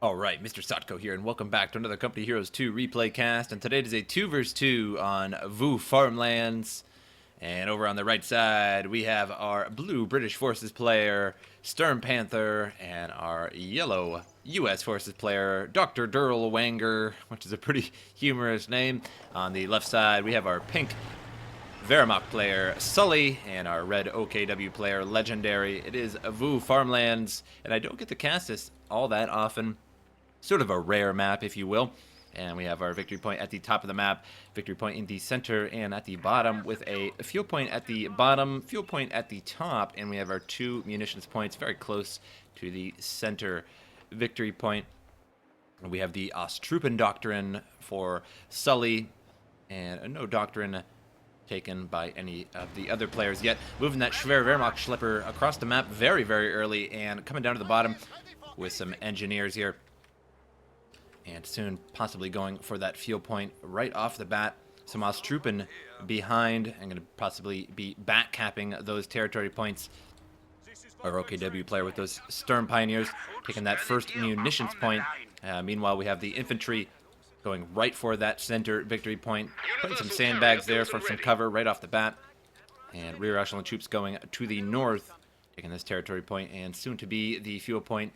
Alright, MrSotko here, and welcome back to another Company Heroes 2 replay cast. And today is a 2 vs 2 on Vaux Farmlands. And over on the right side, we have our blue British Forces player, Sturmpanther, and our yellow US Forces player, Dr.Dirlewanger, which is a pretty humorous name. On the left side, we have our pink Wehrmacht player, Sully, and our red OKW player, Legendary. It is Vaux Farmlands, and I don't get to cast this all that often. Sort of a rare map, if you will. And we have our victory point at the top of the map, victory point in the center and at the bottom, with a fuel point at the bottom, fuel point at the top, and we have our 2 munitions points very close to the center victory point. We have the Sturmpanther doctrine for Sully, and no doctrine taken by any of the other players yet. Moving that Schwer Wehrmacht Schlepper across the map very, very early, and coming down to the bottom with some engineers here. And soon possibly going for that fuel point right off the bat. Some Sturmpanther behind. I'm going to possibly be back capping those territory points. Our OKW player with those Sturm Pioneers taking that first munitions point. Meanwhile, we have the infantry going right for that center victory point. Putting some sandbags there for some cover right off the bat. And rear echelon troops going to the north, taking this territory point and soon to be the fuel point,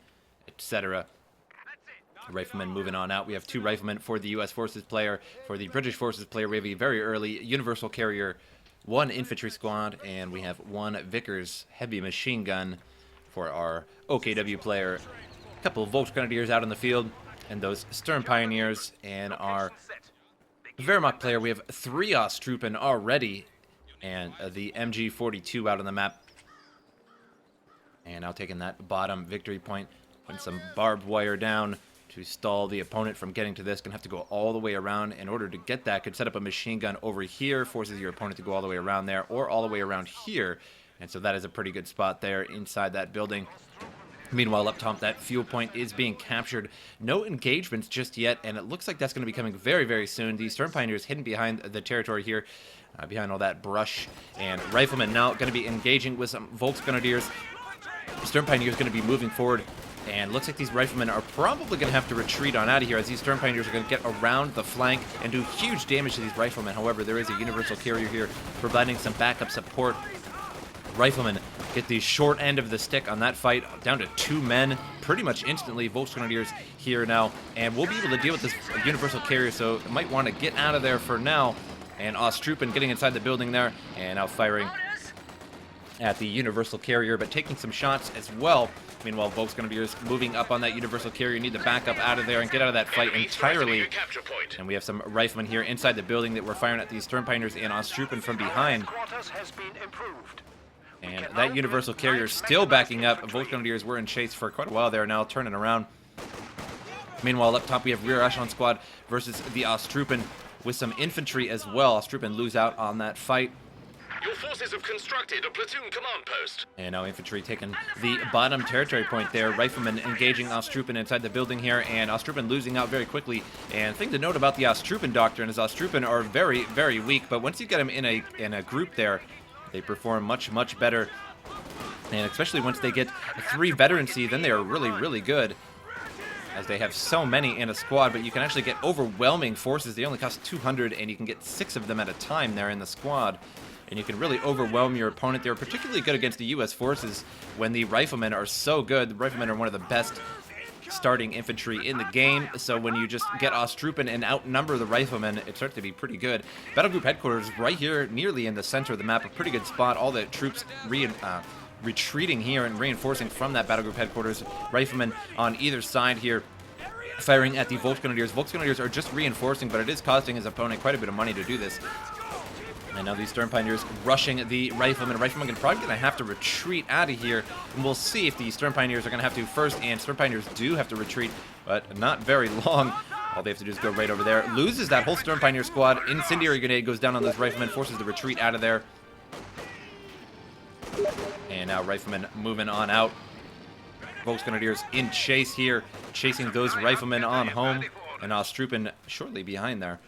etc. Riflemen moving on out. We have 2 riflemen for the U.S. Forces player. For the British Forces player, we have a very early universal carrier, 1 infantry squad, and we have 1 Vickers heavy machine gun for our OKW player. A couple of Vaux Grenadiers out in the field, and those Sturm Pioneers, and our Wehrmacht player. We have 3 Sturmpanther already, and the MG42 out on the map. And now taking that bottom victory point, putting some barbed wire down to stall the opponent from getting to this. Gonna have to go all the way around. In order to get that, could set up a machine gun over here, forces your opponent to go all the way around there, or all the way around here. And so that is a pretty good spot there inside that building. Meanwhile, up top, that fuel point is being captured. No engagements just yet, and it looks like that's going to be coming very, very soon. The Sturm Pioneers hidden behind the territory here, behind all that brush. And Riflemen now going to be engaging with some Vaux Grenadiers. Sturm Pioneers going to be moving forward. And looks like these riflemen are probably going to have to retreat on out of here, as these Sturm Pioneers are going to get around the flank and do huge damage to these riflemen. However, there is a universal carrier here providing some backup support. Riflemen get the short end of the stick on that fight, down to 2 men pretty much instantly. Vaux Grenadiers here now, and we'll be able to deal with this universal carrier, so might want to get out of there for now. And Sturmpanther getting inside the building there, and now firing at the universal carrier, but taking some shots as well. Meanwhile, Vaux Grenadiers moving up on that universal carrier. Need to back up out of there and get out of that fight entirely. And we have some riflemen here inside the building that we're firing at these Sturm Pioneers and Sturmpanther from behind. And that universal carrier still backing up. Vaux Grenadiers were in chase for quite a while there, now turning around. Meanwhile, up top we have rear echelon squad versus the Sturmpanther with some infantry as well. Sturmpanther lose out on that fight. Your forces have constructed a platoon command post. And now infantry taking the bottom territory point there. Riflemen engaging Sturmpanther inside the building here, and Sturmpanther losing out very quickly. And thing to note about the Sturmpanther doctrine is Sturmpanther are very, very weak, but once you get them in a group there, they perform much, much better. And especially once they get 3 veterancy, then they are really, really good, as they have so many in a squad. But you can actually get overwhelming forces. They only cost 200, and you can get 6 of them at a time there in the squad. And you can really overwhelm your opponent. They're particularly good against the U.S. forces when the riflemen are so good. The riflemen are one of the best starting infantry in the game. So when you just get Sturmpanther and outnumber the riflemen, it starts to be pretty good. Battle group headquarters right here, nearly in the center of the map. A pretty good spot. All the troops retreating here and reinforcing from that battle group headquarters. Riflemen on either side here, firing at the Vaux Grenadiers. Vaux Grenadiers are just reinforcing, but it is costing his opponent quite a bit of money to do this. And now these Sturm Pioneers rushing the Riflemen. Riflemen are probably going to have to retreat out of here. And we'll see if the Sturm Pioneers are going to have to first. And Sturm Pioneers do have to retreat, but not very long. All they have to do is go right over there. Loses that whole Sturm Pioneer squad. Incendiary grenade goes down on those Riflemen, forces the retreat out of there. And now Riflemen moving on out. Vaux Grenadiers in chase here, chasing those Riflemen on home. And Sturmpanther shortly behind there.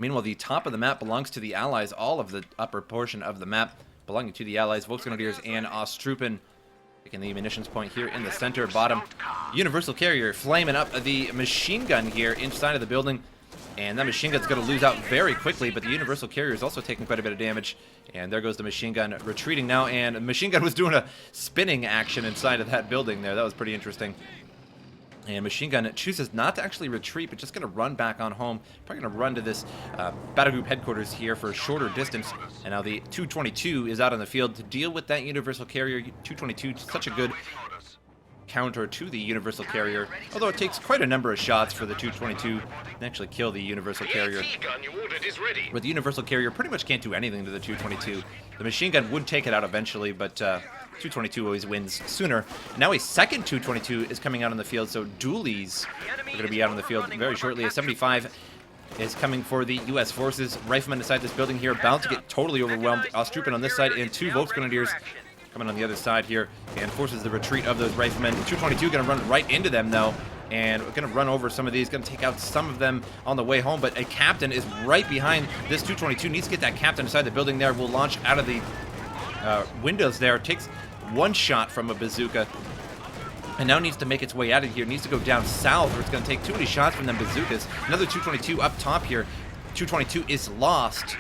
Meanwhile, the top of the map belongs to the Allies. All of the upper portion of the map belonging to the Allies. Vaux Grenadiers and Sturmpanther Taking the munitions point here in the center, bottom. Universal carrier flaming up the machine gun here inside of the building. And that machine gun's going to lose out very quickly, but the universal carrier is also taking quite a bit of damage. And there goes the machine gun retreating now, and the machine gun was doing a spinning action inside of that building there. That was pretty interesting. And machine gun chooses not to actually retreat, but just going to run back on home. Probably going to run to this battle group headquarters here for a shorter distance. And now the 222 is out on the field to deal with that universal carrier. 222, such a good counter to the universal carrier, although it takes quite a number of shots for the 222 to actually kill the universal carrier. But the universal carrier pretty much can't do anything to the 222. The machine gun would take it out eventually, but 222 always wins sooner. Now a second 222 is coming out on the field, so dualies are going to be out on the field very shortly. A 75 is coming for the U.S. forces. Riflemen inside this building here about to get totally overwhelmed. Ostrupin on this side and two Vaux grenadiers coming on the other side here, and forces the retreat of those riflemen. 222 going to run right into them, though, and we're going to run over some of these, going to take out some of them on the way home, but a captain is right behind this 222. Needs to get that captain inside the building there. Will launch out of the windows there. Takes one shot from a bazooka, and now needs to make its way out of here. Needs to go down south, or it's going to take too many shots from them bazookas. Another 222 up top here. 222 is lost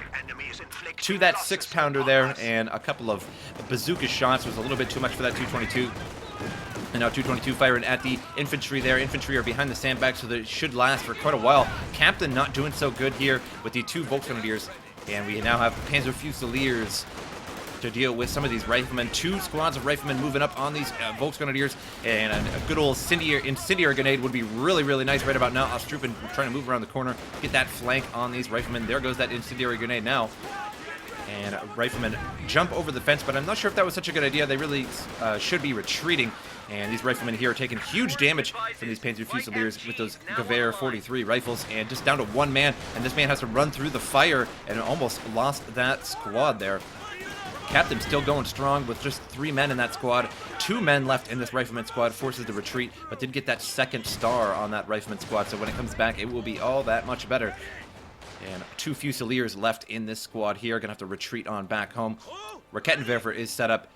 to that 6-pounder there, and a couple of bazooka shots was a little bit too much for that 222. And now 222 firing at the infantry there. Infantry are behind the sandbags, so that should last for quite a while. Captain not doing so good here with the two Vaux grenadiers, and we now have Panzer Fusiliers to deal with some of these riflemen. Two squads of riflemen moving up on these Vaux grenadiers, and a good old incendiary grenade would be really, really nice right about now. Ostrupin trying to move around the corner, get that flank on these riflemen. There goes that incendiary grenade now. And riflemen jump over the fence, but I'm not sure if that was such a good idea. They really should be retreating. And these riflemen here are taking huge damage from these Panzer Fusiliers with those Gewehr 43 rifles, and just down to one man. And this man has to run through the fire and almost lost that squad there. Captain still going strong with just 3 men in that squad. 2 men left in this rifleman squad, forces the retreat, but did get that second star on that rifleman squad. So when it comes back, it will be all that much better. And 2 Fusiliers left in this squad here. Gonna have to retreat on back home. Rakettenwerfer is set up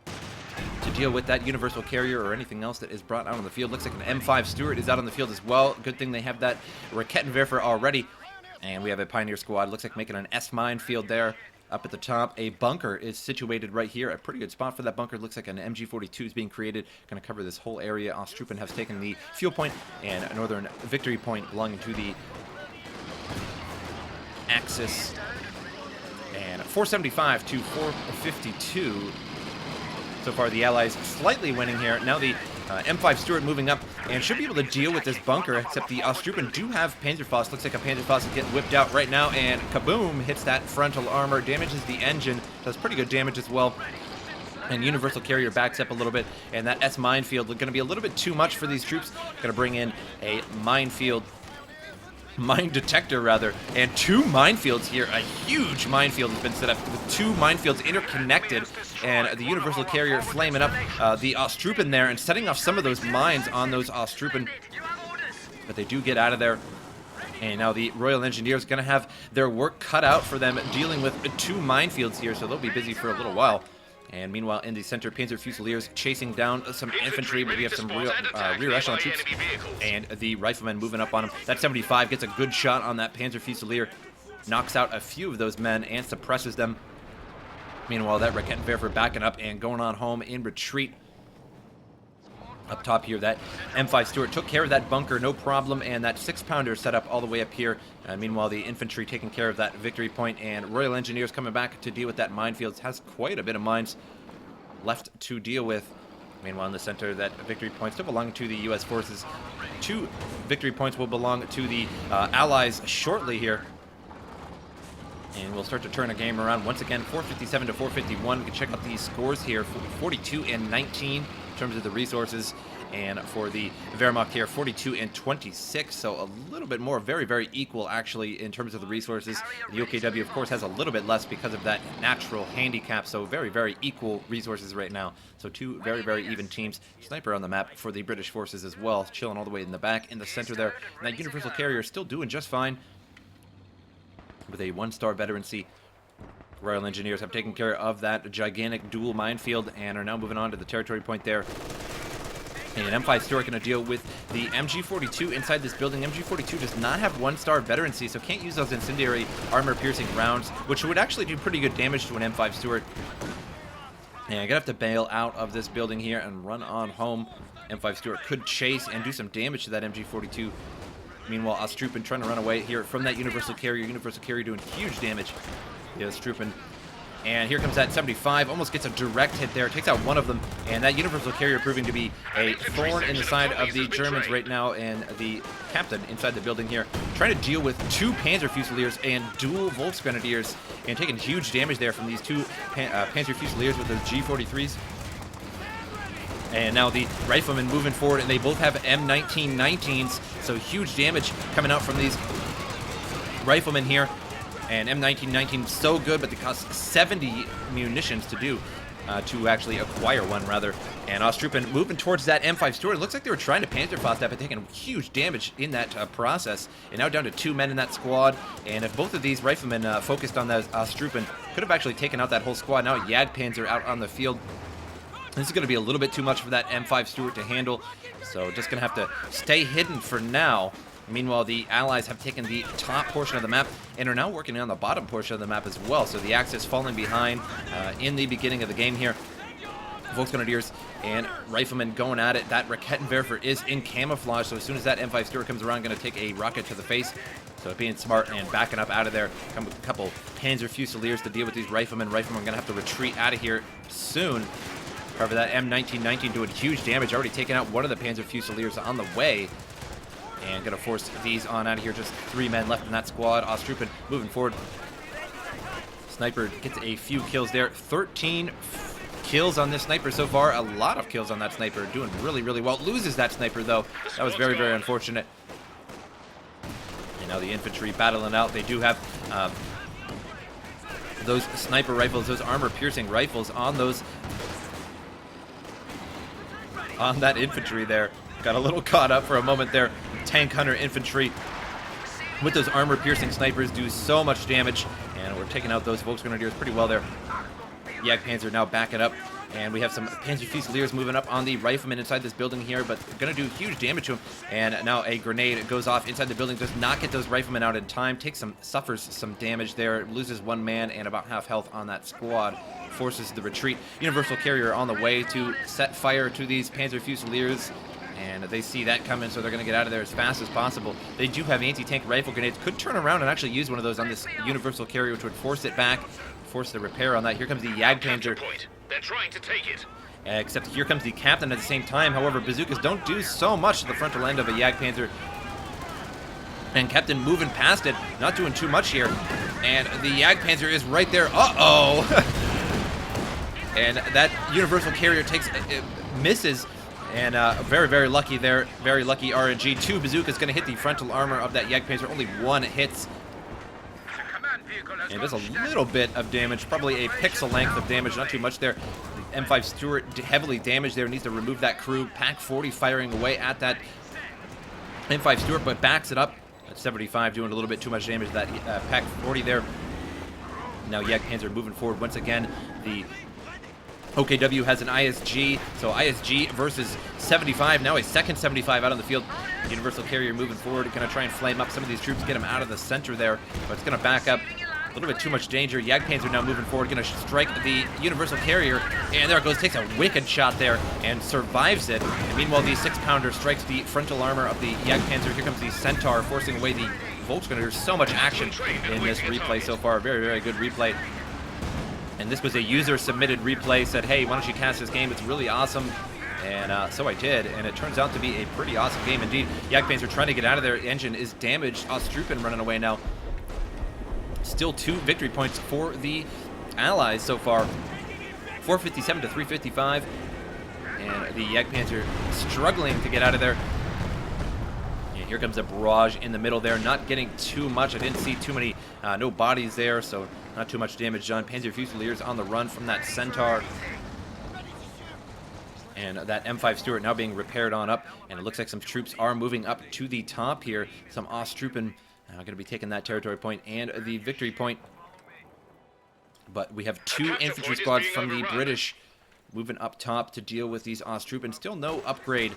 to deal with that universal carrier or anything else that is brought out on the field. Looks like an M5 Stuart is out on the field as well. Good thing they have that Rakettenwerfer already. And we have a Pioneer squad. Looks like making an S-mine field there. Up at the top, a bunker is situated right here. A pretty good spot for that bunker. Looks like an MG42 is being created. Going to cover this whole area. Ostrupin has taken the fuel point, and a northern victory point belonging to the Axis. And 475 to 452. So far, the Allies slightly winning here. Now the M5 Stuart moving up and should be able to deal with this bunker, except the Ostrupin do have Panzerfaust. Looks like a Panzerfaust is getting whipped out right now, and kaboom, hits that frontal armor, damages the engine, does pretty good damage as well. And Universal Carrier backs up a little bit, and that S minefield going to be a little bit too much for these troops. Going to bring in a mine detector rather, and 2 minefields here. A huge minefield has been set up with 2 minefields interconnected, and the Universal Carrier flaming up the Ostrupin there and setting off some of those mines on those Ostrupin, but they do get out of there. And now the Royal Engineers going to have their work cut out for them dealing with 2 minefields here, so they'll be busy for a little while. And meanwhile, in the center, Panzer Fusiliers chasing down some infantry, but we have some rear echelon troops, and the riflemen moving up on them. That 75 gets a good shot on that Panzer Fusilier, knocks out a few of those men and suppresses them. Meanwhile, that Rakettenwerfer backing up and going on home in retreat. Up top here, that M5 Stuart took care of that bunker, no problem, and that 6-pounder set up all the way up here. Meanwhile, the infantry taking care of that victory point, and Royal Engineers coming back to deal with that minefield. Has quite a bit of mines left to deal with. Meanwhile, in the center, that victory point still belonging to the U.S. forces. 2 victory points will belong to the Allies shortly here. And we'll start to turn a game around once again. 457 to 451. We can check out these scores here. 42 and 19 in terms of the resources. And for the Wehrmacht here, 42 and 26. So a little bit more, very, very equal actually in terms of the resources. The OKW, of course, has a little bit less because of that natural handicap. So very, very equal resources right now. So 2 very, very even teams. Sniper on the map for the British forces as well, chilling all the way in the back, in the center there. And that Universal Carrier is still doing just fine with a 1-star veterancy Royal Engineers have taken care of that gigantic dual minefield and are now moving on to the territory point there. And M5 Stuart going to deal with the MG42 inside this building. MG42 does not have 1-star veterancy, so can't use those incendiary armor-piercing rounds, which would actually do pretty good damage to an M5 Stuart. And I'm going to have to bail out of this building here and run on home. M5 Stuart could chase and do some damage to that MG42. Meanwhile, Ostrupen trying to run away here from that Universal Carrier. Universal Carrier doing huge damage. Yeah, Ostrupen. And here comes that 75, almost gets a direct hit there, takes out one of them, and that Universal Carrier proving to be a thorn in the side of the Germans right now, and the captain inside the building here, trying to deal with 2 Panzer Fusiliers and dual Volksgrenadiers, and taking huge damage there from these 2 Panzer Fusiliers with those G43s. And now the riflemen moving forward, and they both have M1919s, so huge damage coming out from these riflemen here. And M1919 so good, but they cost 70 munitions to do, to actually acquire one, rather. And Ostrupen moving towards that M5 Stuart. It looks like they were trying to Panzerfaust that, but taking huge damage in that process. And now down to 2 men in that squad. And if both of these riflemen focused on that Ostrupen, could have actually taken out that whole squad. Now Jagdpanzer out on the field. This is going to be a little bit too much for that M5 Stuart to handle. So just going to have to stay hidden for now. Meanwhile, the Allies have taken the top portion of the map and are now working on the bottom portion of the map as well. So the Axis falling behind in the beginning of the game here. Volksgrenadiers and Riflemen going at it. That Raketenwerfer is in camouflage, so as soon as that M5 Stuart comes around, going to take a rocket to the face. So being smart and backing up out of there. Come with a couple Panzer Fusiliers to deal with these Riflemen. Riflemen are going to have to retreat out of here soon. However, that M1919 doing huge damage. Already taken out one of the Panzer Fusiliers on the way. And going to force these on out of here. Just 3 men left in that squad. Ostrupen moving forward. Sniper gets a few kills there. 13 kills on this sniper so far. A lot of kills on that sniper. Doing really, really well. Loses that sniper, though. That was very, very unfortunate. And now the infantry battling out. They do have those sniper rifles, those armor-piercing rifles on those... on that infantry there. Got a little caught up for a moment there. Tank Hunter infantry with those armor-piercing snipers do so much damage, and we're taking out those Volksgrenadiers pretty well there. Jagdpanzer now backing up, and we have some Panzer Fusiliers moving up on the riflemen inside this building here, but going to do huge damage to them. And now a grenade goes off inside the building, does not get those riflemen out in time, suffers some damage there, loses 1 man and about half health on that squad, forces the retreat. Universal Carrier on the way to set fire to these Panzer Fusiliers. And they see that coming, so they're going to get out of there as fast as possible. They do have anti-tank rifle grenades. Could turn around and actually use one of those on this Universal Carrier, which would force it back, force the repair on that. Here comes the Jagdpanzer. They're trying to take it. Except here comes the captain at the same time. However, bazookas don't do so much to the frontal end of a Jagdpanzer. And Captain moving past it, not doing too much here. And the Jagdpanzer is right there. Uh-oh! And that Universal Carrier misses. And very, very lucky there. Very lucky RNG. 2 bazookas going to hit the frontal armor of that Jagdpanzer. Only 1 hits. And does a little bit of damage. Probably a pixel length of damage. Not too much there. The M5 Stuart heavily damaged there. Needs to remove that crew. Pack 40 firing away at that M5 Stuart, but backs it up. At 75 doing a little bit too much damage to that Pack 40 there. Now Jagdpanzer moving forward once again. The OKW has an ISG, so ISG versus 75. Now a second 75 out on the field. Universal Carrier moving forward, going to try and flame up some of these troops, get them out of the center there, but it's going to back up. A little bit too much danger. Jagdpanzer now moving forward, going to strike the Universal Carrier, and there it goes, takes a wicked shot there and survives it. And meanwhile, the 6-pounder strikes the frontal armor of the Jagdpanzer. Here comes the Centaur, forcing away the Volksgrenadiers. So much action in this replay so far. Very, very good replay. And this was a user-submitted replay. Said, hey, why don't you cast this game? It's really awesome. And so I did, and it turns out to be a pretty awesome game indeed. Jagdpanzer trying to get out of their engine is damaged. Ostrupen running away now. Still 2 victory points for the Allies so far. 457 to 355. And the Jagdpanzer struggling to get out of there. And here comes a barrage in the middle there. Not getting too much. I didn't see too many, no bodies there, so not too much damage done. Panzer Fusiliers on the run from that Centaur. And that M5 Stuart now being repaired on up. And it looks like some troops are moving up to the top here. Some Ostrupen going to be taking that territory point and the victory point. But we have 2 infantry squads from the British moving up top to deal with these Ostrupen. Still no upgrade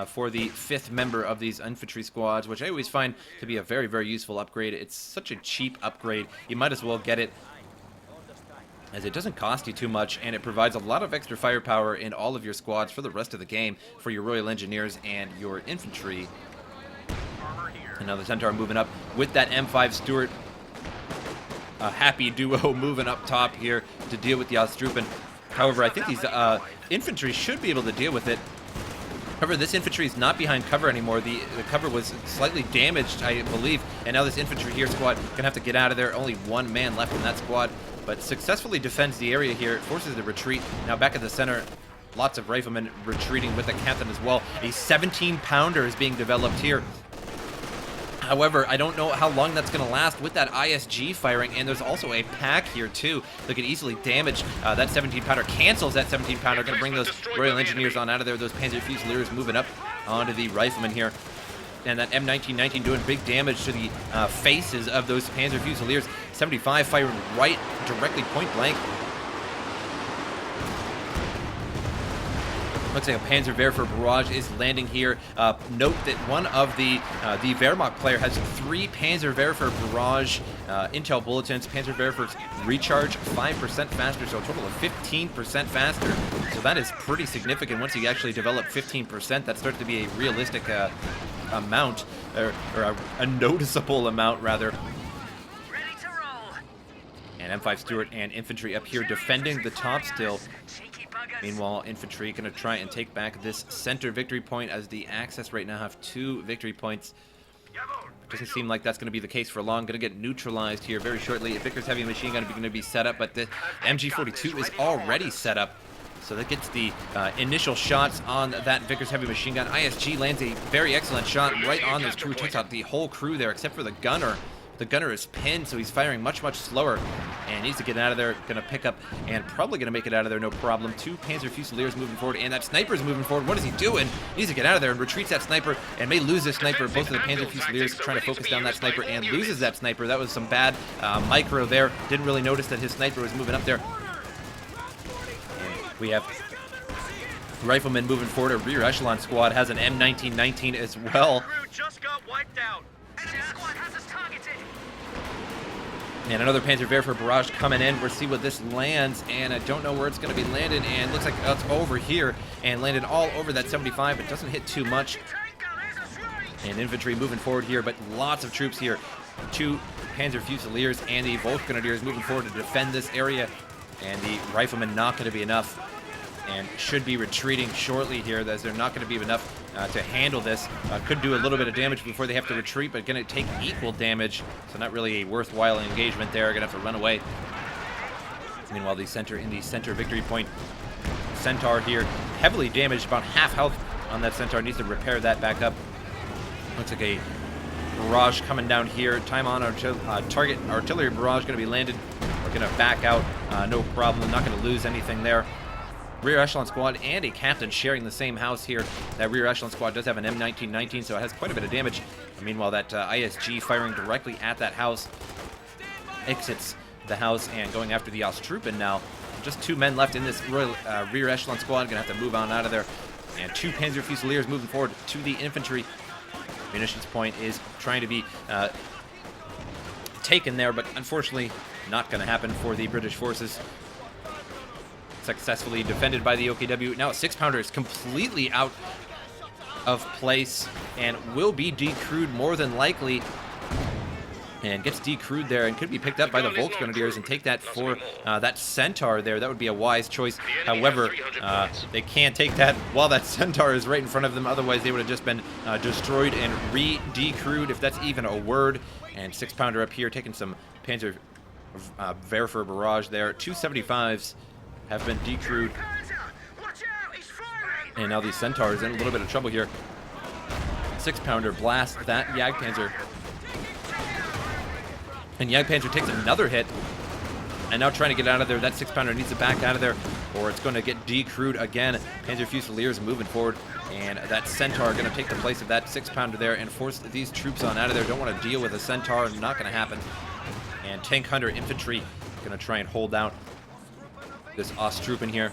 for the 5th member of these infantry squads, which I always find to be a very, very useful upgrade. It's such a cheap upgrade. You might as well get it, as it doesn't cost you too much, and it provides a lot of extra firepower in all of your squads for the rest of the game for your Royal Engineers and your infantry. And now the Centaur moving up with that M5 Stuart. A happy duo moving up top here to deal with the Ostrupen. However, I think these infantry should be able to deal with it. However, this infantry is not behind cover anymore. The cover was slightly damaged, I believe, and now this infantry here squad gonna have to get out of there. Only 1 man left in that squad, but successfully defends the area here. It forces the retreat. Now back at the center, lots of riflemen retreating with the captain as well. A 17-pounder is being developed here. However, I don't know how long that's going to last with that ISG firing, and there's also a pack here, too, that could easily damage that 17-pounder. Cancels that 17-pounder, going to bring those Royal Engineers on out of there. Those Panzer Fusiliers moving up onto the riflemen here. And that M1919 doing big damage to the faces of those Panzer Fusiliers. 75 firing right directly point blank. Looks like a Panzerwerfer barrage is landing here. Note that one of the Wehrmacht player has 3 Panzerwerfer barrage intel bulletins. Panzerwerfers recharge 5% faster, so a total of 15% faster. So that is pretty significant. Once you actually develop 15%, that starts to be a realistic amount, or a noticeable amount, rather. And M5 Stuart and infantry up here defending the top still. Meanwhile, infantry going to try and take back this center victory point, as the Axis right now have 2 victory points. Doesn't seem like that's going to be the case for long. Going to get neutralized here very shortly. Vickers heavy machine gun going to be set up, but the MG42 is already set up. So that gets the initial shots on that Vickers heavy machine gun. ISG lands a very excellent shot right on this crew. Takes out the whole crew there except for the gunner. The gunner is pinned, so he's firing much, much slower and needs to get out of there. Going to pick up and probably going to make it out of there, no problem. 2 Panzer Fusiliers moving forward, and that sniper is moving forward. What is he doing? He needs to get out of there and retreats that sniper and may lose this sniper. Both of the Panzer Fusiliers trying to focus down that sniper and loses that sniper. That was some bad micro there. Didn't really notice that his sniper was moving up there. And we have riflemen moving forward. A rear echelon squad has an M1919 as well. Just got wiped out. And another Panzerwerfer barrage coming in. We'll see what this lands, and I don't know where it's going to be landed, and looks like it's over here and landed all over that 75. It doesn't hit too much. And infantry moving forward here, but lots of troops here. 2 Panzer Fusiliers and the Vaux Grenadiers moving forward to defend this area, and the riflemen not going to be enough, and should be retreating shortly here, as they're not going to be enough to handle this. Could do a little bit of damage before they have to retreat, but going to take equal damage, so not really a worthwhile engagement there. Going to have to run away. Meanwhile, the center victory point. Centaur here, heavily damaged, about half health on that Centaur. Needs to repair that back up. Looks like a barrage coming down here. Time on target artillery barrage going to be landed. We're going to back out, no problem. Not going to lose anything there. Rear echelon squad and a captain sharing the same house here. That rear echelon squad does have an M1919, so it has quite a bit of damage. Meanwhile, that ISG firing directly at that house exits the house and going after the Ostrupen now. Just 2 men left in this rear echelon squad. Gonna have to move on out of there. And 2 Panzer Fusiliers moving forward to the infantry. Munitions point is trying to be taken there, but unfortunately not going to happen for the British forces. Successfully defended by the OKW. Now a 6-pounder is completely out of place and will be decrewed more than likely, and gets decrewed there and could be picked up by the Vaux Grenadiers and take that for that Centaur there. That would be a wise choice. However, they can't take that while that Centaur is right in front of them. Otherwise, they would have just been destroyed and re-decrewed, if that's even a word. And 6-pounder up here taking some Panzer Werfer barrage there. 275s have been decrewed. And now these Centaurs in a little bit of trouble here. 6-pounder blasts that Jagdpanzer. And Jagdpanzer takes another hit. And now trying to get out of there. That 6-pounder needs to back out of there, or it's going to get decrewed again. Panzer Fusiliers moving forward. And that Centaur going to take the place of that 6-pounder there and force these troops on out of there. Don't want to deal with a Centaur. Not going to happen. And tank hunter infantry Gonna try and hold out this Ostrupen here.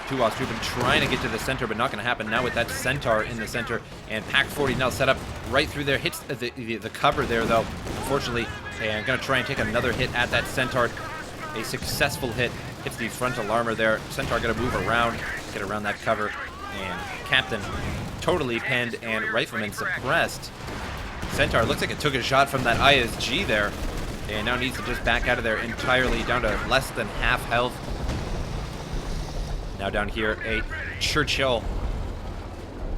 2 Ostrupen trying to get to the center, but not going to happen now with that Centaur in the center. And Pack 40 now set up right through there. Hits the cover there, though, unfortunately. And going to try and take another hit at that Centaur. A successful hit. Hits the frontal armor there. Centaur going to move around, get around that cover. And Captain totally penned and Rifleman suppressed. Centaur looks like it took a shot from that ISG there. And now needs to just back out of there entirely, down to less than half health. Now down here, a Churchill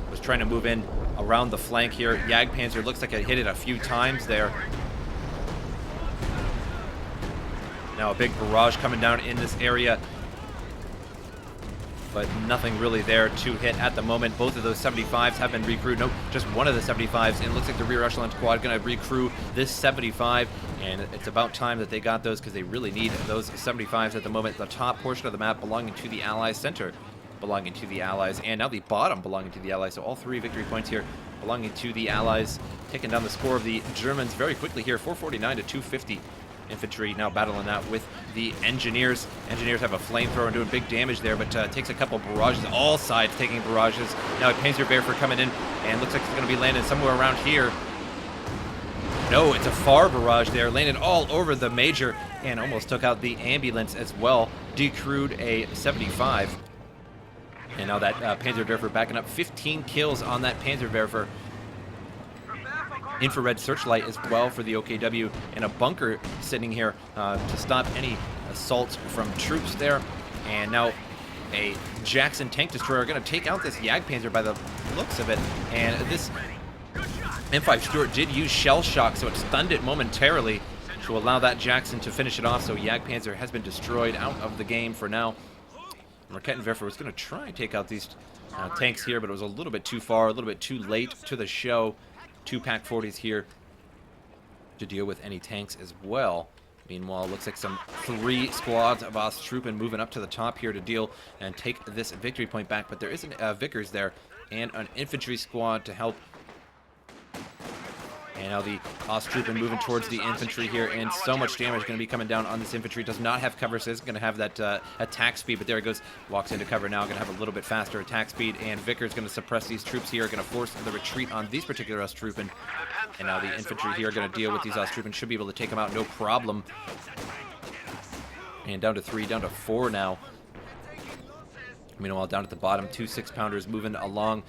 was trying to move in around the flank here. Jagdpanzer looks like it hit it a few times there. Now a big barrage coming down in this area, but nothing really there to hit at the moment. Both of those 75s have been recrewed. Nope, just one of the 75s, and it looks like the rear echelon squad going to recrew this 75, and it's about time that they got those because they really need those 75s at the moment. The top portion of the map belonging to the Allies, center belonging to the Allies, and now the bottom belonging to the Allies. So all 3 victory points here belonging to the Allies, taking down the score of the Germans very quickly here, 449 to 250. Infantry now battling out with the Engineers. Engineers have a flamethrower and doing big damage there, but takes a couple barrages. All sides taking barrages. Now a Panzerwerfer coming in, and looks like it's going to be landing somewhere around here. No, it's a far barrage there. Landed all over the Major and almost took out the ambulance as well. Decrewed a 75. And now that Panzerwerfer backing up 15 kills on that Panzerwerfer. Infrared searchlight as well for the OKW, and a bunker sitting here to stop any assaults from troops there. And now a Jackson tank destroyer going to take out this Jagdpanzer by the looks of it. And this M5 Stuart did use shell shock, so it stunned it momentarily to allow that Jackson to finish it off. So Jagdpanzer has been destroyed out of the game for now. Rakettenwerfer was going to try and take out these tanks here, but it was a little bit too far, a little bit too late to the show. 2 Pack 40s here to deal with any tanks as well. Meanwhile, it looks like some 3 squads of Ostrupen moving up to the top here to deal and take this victory point back. But there is a Vickers there and an infantry squad to help. And now the Ostrupen moving towards the infantry here, and so much damage going to be coming down on this infantry. Does not have cover, so it's going to have that attack speed, but there it goes. Walks into cover now, going to have a little bit faster attack speed, and Vickers going to suppress these troops here, going to force the retreat on these particular Ostrupen. And now the infantry here going to deal with these Ostrupen. Should be able to take them out, no problem. And down to 3, down to 4 now. Meanwhile, down at the bottom, 2 6-pounders moving along.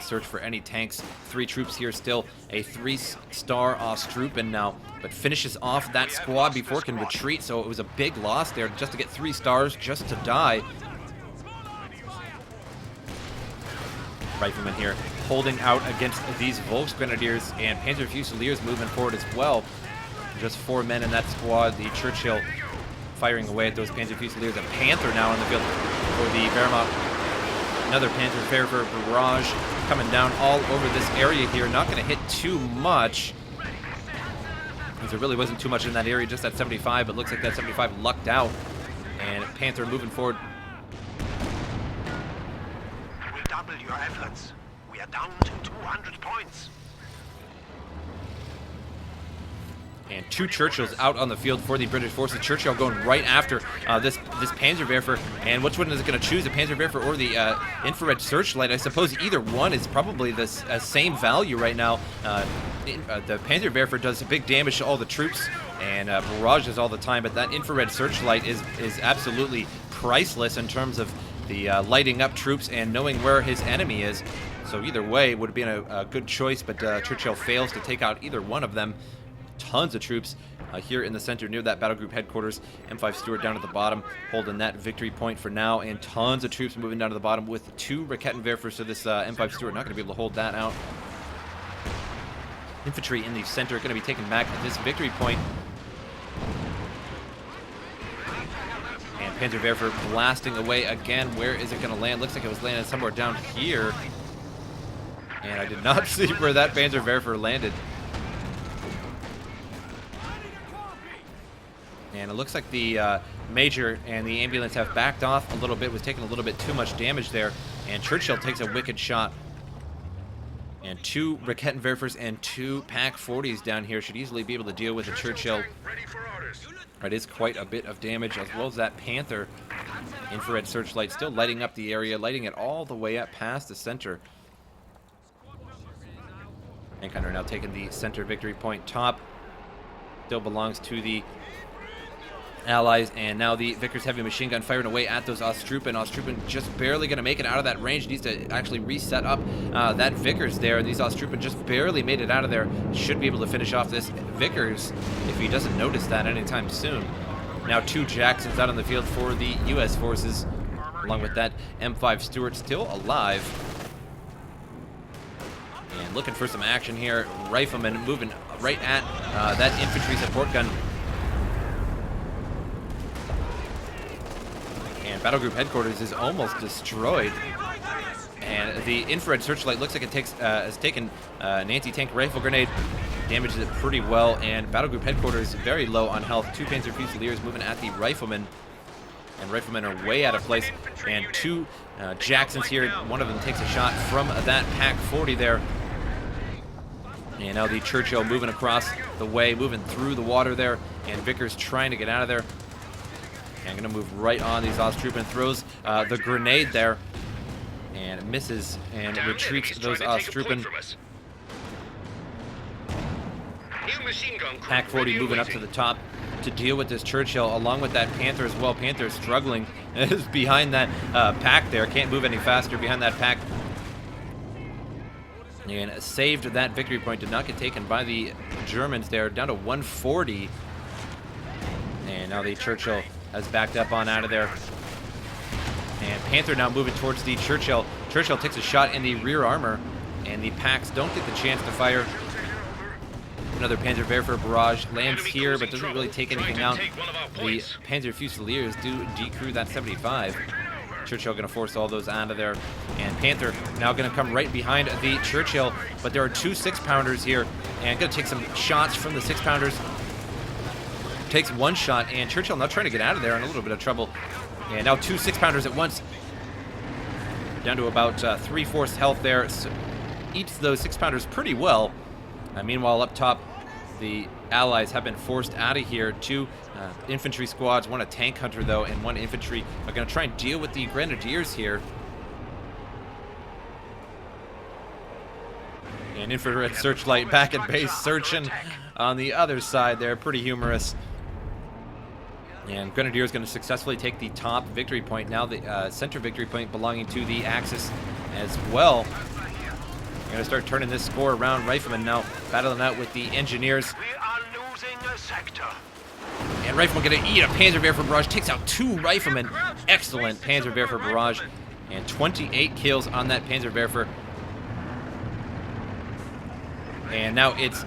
Search for any tanks. 3 troops here still. A 3-star Ostrupen now, but finishes off that squad before it can retreat, so it was a big loss there just to get 3 stars, just to die. Rifleman here holding out against these Vaux Grenadiers, and Panzer Fusiliers moving forward as well. Just 4 men in that squad. The Churchill firing away at those Panzer Fusiliers. A Panther now on the field for the Wehrmacht. Another Panzerwerfer barrage coming down all over this area here. Not going to hit too much, because there really wasn't too much in that area, just that 75, but looks like that 75 lucked out. And Panther moving forward. We'll double your efforts. We are down to 200 points. And 2 Churchills out on the field for the British forces. Churchill going right after this Panzerwerfer. And which one is it going to choose, the Panzerwerfer or the infrared searchlight? I suppose either one is probably the same value right now. The Panzerwerfer does big damage to all the troops and barrages all the time, but that infrared searchlight is absolutely priceless in terms of the lighting up troops and knowing where his enemy is. So either way would have been a good choice, but Churchill fails to take out either one of them. Tons of troops here in the center near that battle group headquarters. M5 Stuart down at the bottom holding that victory point for now, and tons of troops moving down to the bottom with 2 Rakettenwerfers, so this M5 Stuart not going to be able to hold that out. Infantry in the center going to be taking back this victory point. And Panzerwerfer blasting away again. Where is it going to land? Looks like it was landing somewhere down here. And I did not see where that Panzerwerfer landed. And it looks like the Major and the ambulance have backed off a little bit, was taking a little bit too much damage there. And Churchill takes a wicked shot. And 2 Rakettenwerfers and 2 Pack 40s down here should easily be able to deal with the Churchill. It is quite a bit of damage, as well as that Panther infrared searchlight still lighting up the area, lighting it all the way up past the center. Tank Hunter now taking the center victory point. Top still belongs to the Allies, and now the Vickers heavy machine gun firing away at those Ostrupen. Ostrupen just barely going to make it out of that range. Needs to actually reset up that Vickers there. These Ostrupen just barely made it out of there. Should be able to finish off this Vickers if he doesn't notice that anytime soon. Now 2 Jacksons out on the field for the U.S. forces, along with that M5 Stuart still alive. And looking for some action here. Rifleman moving right at that infantry support gun. And Battle Group Headquarters is almost destroyed. And the infrared searchlight looks like it has taken an anti-tank rifle grenade. Damages it pretty well. And Battle Group Headquarters very low on health. 2 Panzer Fusiliers moving at the Riflemen. And Riflemen are way out of place. And 2 Jacksons here. One of them takes a shot from that Pack 40 there. And now the Churchill moving across the way, moving through the water there. And Vickers trying to get out of there. And going to move right on these Ostrupen. Throws the grenade there. And misses and retreats those Ostrupen. Pack 40 moving up to the top to deal with this Churchill, along with that Panther as well. Panther struggling is behind that pack there. Can't move any faster behind that pack. And saved that victory point. Did not get taken by the Germans there. Down to 140. And now the Churchill has backed up on out of there. And Panther now moving towards the Churchill. Churchill takes a shot in the rear armor. And the packs don't get the chance to fire. Another Panzerwerfer barrage lands here, but doesn't really take anything out. The Panzer Fusiliers do decrew that 75. Churchill going to force all those out of there. And Panther now going to come right behind the Churchill. But there are 2 6-pounders here. And going to take some shots from the 6-pounders. Takes 1 shot. And Churchill now trying to get out of there in a little bit of trouble. And now 2 6-pounders at once. Down to about 3/4 health there. So eats those 6-pounders pretty well. Meanwhile, up top, the Allies have been forced out of here. 2 infantry squads, 1 a tank hunter, though, and 1 infantry are going to try and deal with the grenadiers here. And infrared searchlight back at base, searching on the other side there. Pretty humorous. And Grenadiers going to successfully take the top victory point. Now the center victory point belonging to the Axis as well. We're going to start turning this score around. Riflemen now battling out with the Engineers. We are losing a sector. And Rifleman going to eat a Panzerwerfer barrage. Takes out 2 Riflemen. Excellent Panzerwerfer barrage. And 28 kills on that Panzerwerfer. And now it's,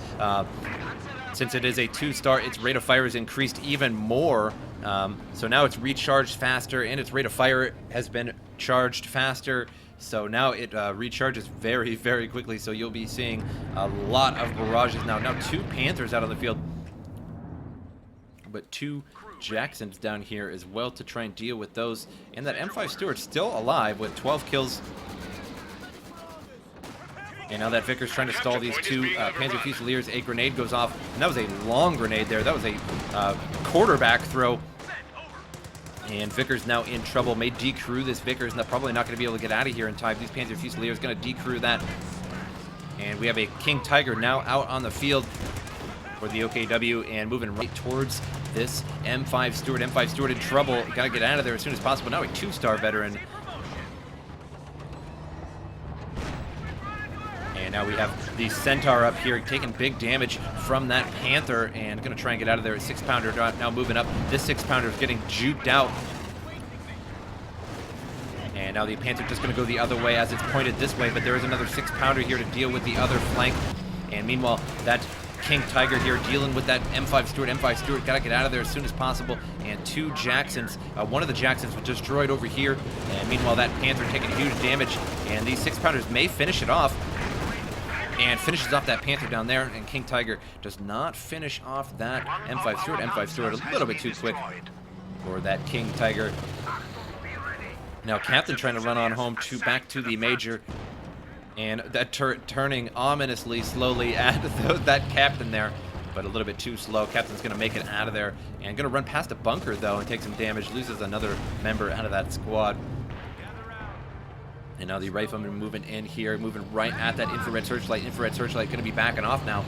since it is a 2-star, its rate of fire is increased even more. So now it's recharged faster, and its rate of fire has been charged faster. So now it recharges very, very quickly. So you'll be seeing a lot of barrages now. Now 2 Panthers out on the field, but 2 Jacksons down here as well to try and deal with those. And that M5 Stuart still alive with 12 kills. And now that Vickers trying to stall these 2 Panzer Fusiliers. A grenade goes off, and that was a long grenade there. That was a quarterback throw. And Vickers now in trouble. May decrew this Vickers, and they're probably not going to be able to get out of here in time. These Panzer Fusiliers going to decrew that. And we have a King Tiger now out on the field for the OKW and moving right towards this M5 Stuart. M5 Stuart in trouble. Got to get out of there as soon as possible. Now a 2-star veteran. And now we have the Centaur up here taking big damage from that Panther and going to try and get out of there. A 6-pounder now moving up. This 6-pounder is getting juked out. And now the Panther just going to go the other way as it's pointed this way, but there is another 6-pounder here to deal with the other flank. And meanwhile, that King Tiger here dealing with that M5 Stuart. M5 Stuart got to get out of there as soon as possible. And 2 Jacksons. One of the Jacksons was destroyed over here. And meanwhile, that Panther taking huge damage. And these 6-pounders may finish it off. And finishes off that Panther down there, and King Tiger does not finish off that M5 Stuart. M5 Stuart a little bit too quick for that King Tiger. Now Captain trying to run on home back to the Major. And that turret turning ominously slowly at that captain there, but a little bit too slow. Captain's going to make it out of there and going to run past a bunker, though, and take some damage. Loses another member out of that squad. And now the rifleman moving in here, moving right at that infrared searchlight. Infrared searchlight going to be backing off now.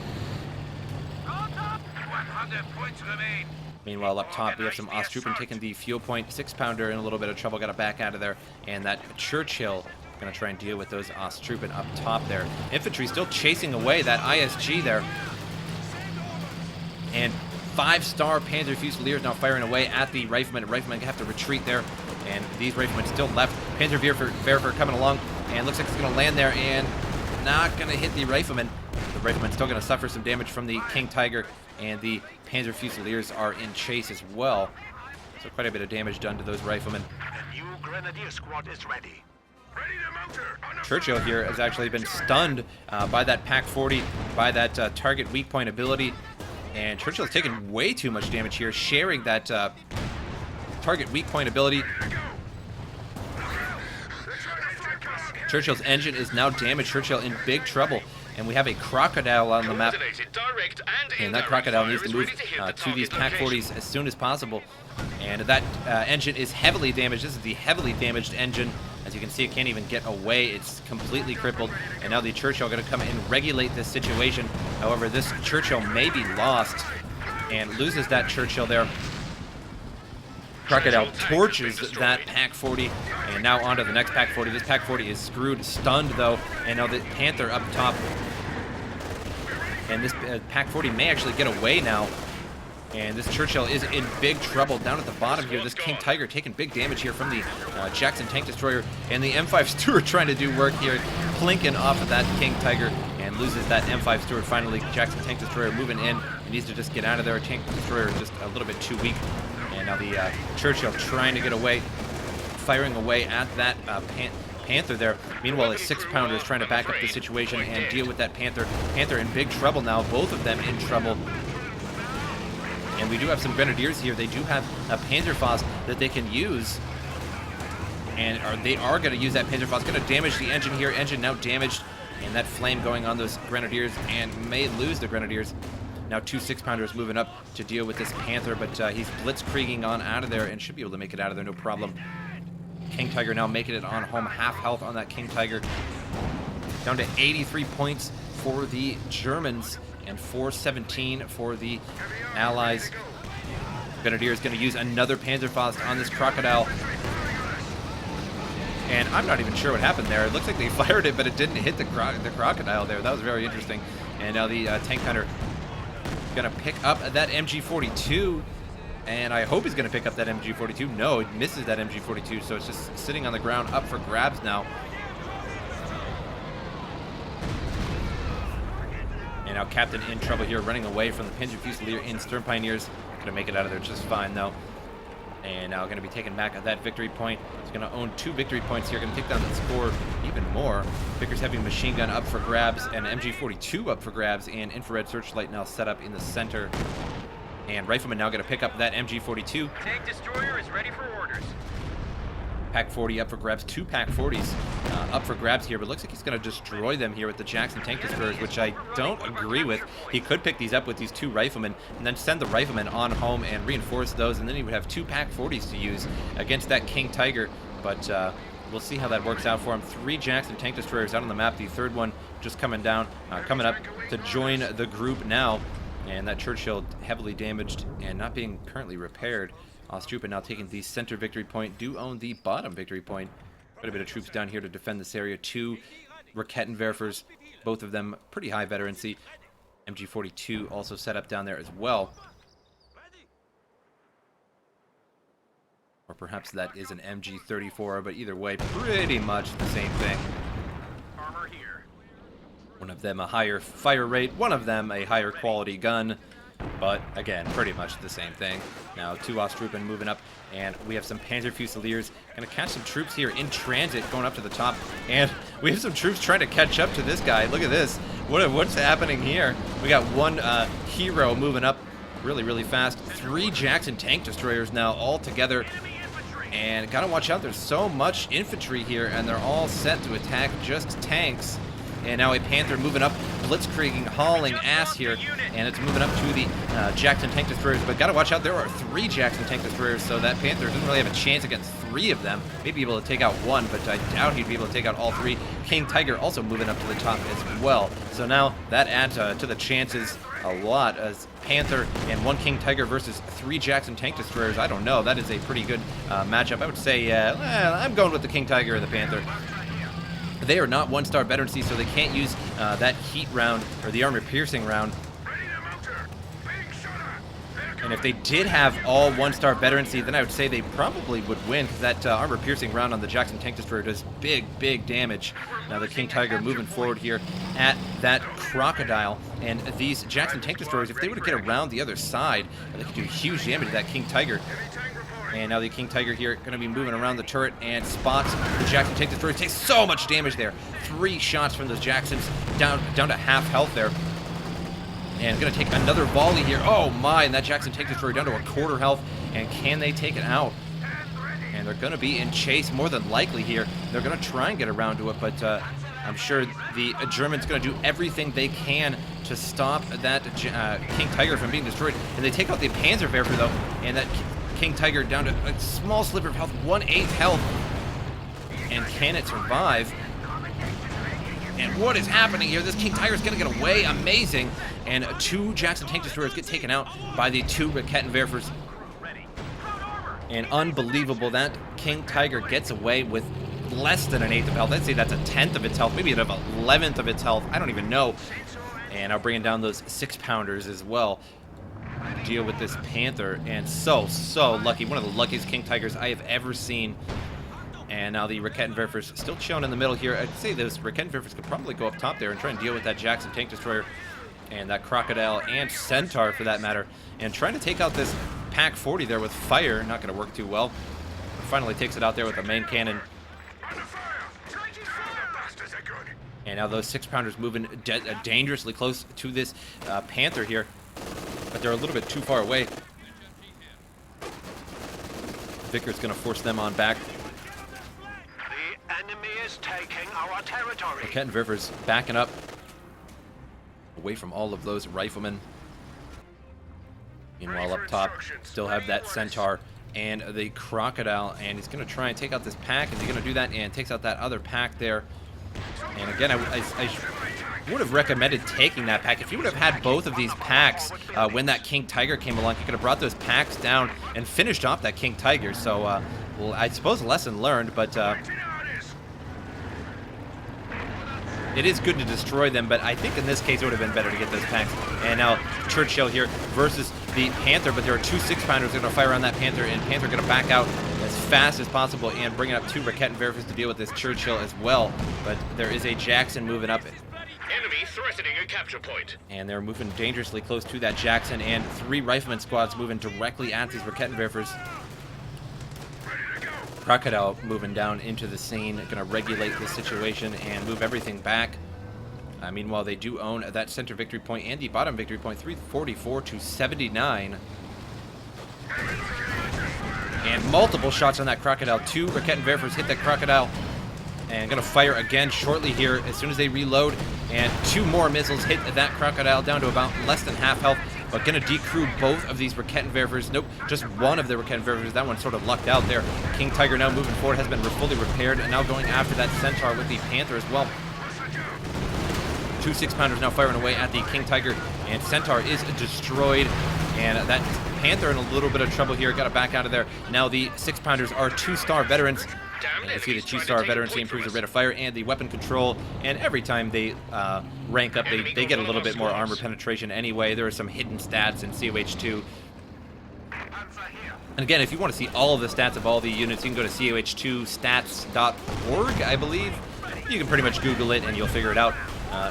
100 points remain. Meanwhile, up top, we have some Osttroopen taking the fuel point. 6-pounder in a little bit of trouble. Got to back out of there. And that Churchill going to try and deal with those Osttroopen up top there. Infantry still chasing away that ISG there. And 5-star Panzer Fusiliers now firing away at the riflemen. Riflemen have to retreat there. And these riflemen still left. Panzer Werfer coming along. And looks like it's going to land there. And not going to hit the riflemen. The riflemen still going to suffer some damage from the King Tiger. And the Panzer Fusiliers are in chase as well. So quite a bit of damage done to those riflemen. The new Grenadier squad is ready. Ready to mounter. Churchill here has actually been stunned by that Pak-40, by that target weak point ability. And Churchill's taken way too much damage here, sharing that target weak point ability. Churchill's engine is now damaged. Churchill in big trouble. And we have a crocodile on the map. And that crocodile needs to move to these Pak-40s as soon as possible. And that engine is heavily damaged. This is the heavily damaged engine. As you can see, it can't even get away. It's completely crippled. And now the Churchill are going to come and regulate this situation. However, this Churchill may be lost and loses that Churchill there. Crocodile torches that Pak-40, and now onto the next Pak-40. This Pak-40 is screwed, stunned though, and now the Panther up top. And this Pak-40 may actually get away now. And this Churchill is in big trouble down at the bottom here. This King Tiger taking big damage here from the Jackson Tank Destroyer. And the M5 Stuart trying to do work here, plinking off of that King Tiger, and loses that M5 Stuart finally. Jackson Tank Destroyer moving in. He needs to just get out of there. Tank Destroyer is just a little bit too weak. And now the Churchill trying to get away, firing away at that Panther there. Meanwhile, a 6-pounder is trying to back up the situation and deal with that Panther. Panther in big trouble now, both of them in trouble. And we do have some Grenadiers here. They do have a Panzerfaust that they can use. And they are going to use that Panzerfaust. Going to damage the engine here. Engine now damaged. And that flame going on those Grenadiers and may lose the Grenadiers. Now 2 6-pounders moving up to deal with this Panther, but he's blitzkrieging on out of there and should be able to make it out of there, no problem. King Tiger now making it on home, half health on that King Tiger. Down to 83 points for the Germans and 417 for the Allies. Grenadier is going to use another Panzerfaust on this Crocodile. And I'm not even sure what happened there. It looks like they fired it, but it didn't hit the Crocodile there. That was very interesting. And now the Tank Hunter going to pick up that MG42. And I hope he's going to pick up that MG42. No, it misses that MG42, so it's just sitting on the ground up for grabs now. And now Captain in trouble here, running away from the Panzer Fusilier in Sturmpioneers. Going to make it out of there just fine, though. And now going to be taken back at that victory point. He's going to own 2 victory points here. Going to take down that score even more. Vickers Heavy Machine Gun up for grabs, and MG42 up for grabs, and Infrared Searchlight now set up in the center. And Rifleman now going to pick up that MG42. Tank Destroyer is ready for orders. Pak-40 up for grabs. 2 Pak-40s up for grabs here, but looks like he's going to destroy them here with the Jackson Tank Destroyers, which I don't agree with. He could pick these up with these 2 Riflemen and then send the Riflemen on home and reinforce those, and then he would have 2 Pak-40s to use against that King Tiger, but we'll see how that works out for him. 3 Jackson Tank Destroyers out on the map. The third one just coming down, coming up to join the group now, and that Churchill heavily damaged and not being currently repaired. Osttroopen now taking the center victory point, do own the bottom victory point. Quite a bit of troops down here to defend this area. 2 Rakettenwerfers, both of them pretty high veterancy. MG42 also set up down there as well. Or perhaps that is an MG34, but either way, pretty much the same thing. Armor here. One of them a higher fire rate, one of them a higher quality gun. But again, pretty much the same thing. Now 2 Osttroopen moving up, and we have some Panzer Fusiliers. Gonna catch some troops here in transit going up to the top, and we have some troops trying to catch up to this guy. Look at this. What's happening here? We got 1 hero moving up really fast. 3 Jackson Tank Destroyers now all together. And gotta watch out, there's so much infantry here, and they're all set to attack just tanks. And now a Panther moving up, blitzkrieging, hauling ass here, and it's moving up to the Jackson tank destroyers. But gotta watch out, there are 3 Jackson tank destroyers, so that Panther doesn't really have a chance against 3 of them. Maybe able to take out 1, but I doubt he'd be able to take out all 3. King Tiger also moving up to the top as well. So now that adds to the chances a lot, as Panther and 1 King Tiger versus 3 Jackson tank destroyers. I don't know, that is a pretty good matchup. I would say, I'm going with the King Tiger and the Panther. They are not 1-star veterancy, so they can't use that heat round or the armor piercing round. And if they did have all 1-star veterancy, then I would say they probably would win, because that armor piercing round on the Jackson tank destroyer does big damage. Now the King Tiger moving forward here at that crocodile, and these Jackson tank destroyers, if they were to get around the other side, they could do huge damage to that King Tiger. And now the King Tiger here going to be moving around the turret and spots the Jackson tank destroyer. Takes so much damage there. 3 shots from those Jacksons, down to half health there. And going to take another volley here. Oh my, and that Jackson tank destroyer down to 1/4 health. And can they take it out? And they're going to be in chase more than likely here. They're going to try and get around to it, but I'm sure the Germans going to do everything they can to stop that King Tiger from being destroyed. And they take out the Panzerwerfer though, and that King Tiger down to a small sliver of health, 1/8 health. And can it survive? And what is happening here? This King Tiger is going to get away. Amazing. And 2 Jackson tank destroyers get taken out by the 2 Rakettenwerfers. And unbelievable, that King Tiger gets away with less than 1/8 of health. I'd say that's 1/10 of its health, maybe an 11th of its health. I don't even know. And now bringing down those 6-pounders as well. Deal with this Panther, and so lucky. One of the luckiest King Tigers I have ever seen. And now the Rakettenwerfers still chilling in the middle here. I'd say those Rakettenwerfers could probably go up top there and try and deal with that Jackson tank destroyer and that Crocodile and Centaur for that matter. And trying to take out this Pack 40 there with fire, not going to work too well. Finally takes it out there with the main cannon. And now those 6-pounders moving dangerously close to this Panther here. But they're a little bit too far away. Vickers going to force them on back. The enemy is taking our territory. Rakettenwerfers backing up away from all of those riflemen. Meanwhile, up top, still have that Centaur and the Crocodile, and he's going to try and take out this pack. Is he going to do that? And takes out that other pack there. And again, I would have recommended taking that pack. If you would have had both of these packs when that King Tiger came along, you could have brought those packs down and finished off that King Tiger. So, well, I suppose a lesson learned, but it is good to destroy them, but I think in this case it would have been better to get those packs. And now Churchill here versus the Panther, but there are 2 6-pounders going to fire on that Panther, and Panther going to back out as fast as possible and bringing up 2 Rakettenwerfers to deal with this Churchill as well. But there is a Jackson moving up. Enemy threatening a capture point. And they're moving dangerously close to that Jackson, and 3 rifleman squads moving directly at these Rakettenwerfers. Crocodile moving down into the scene, going to regulate the situation and move everything back. Meanwhile, they do own that center victory point and the bottom victory point, 344 to 79. And multiple shots on that Crocodile. 2 Rakettenwerfers hit that Crocodile. And going to fire again shortly here as soon as they reload. And 2 more missiles hit that Crocodile down to about less than half health. But going to decrew both of these Rakettenwerfers. Nope, just one of the Rakettenwerfers. That one sort of lucked out there. King Tiger now moving forward, has been fully repaired, and now going after that Centaur with the Panther as well. 2 6-pounders now firing away at the King Tiger, and Centaur is destroyed. And that Panther in a little bit of trouble here. Got to back out of there. Now the 6-pounders are 2-star veterans. And you see the 2-star veterancy improves the rate of fire and the weapon control. And every time they rank up, they get a little bit more armor penetration anyway. There are some hidden stats in CoH2. And again, if you want to see all of the stats of all the units, you can go to CoH2stats.org, I believe. You can pretty much Google it and you'll figure it out.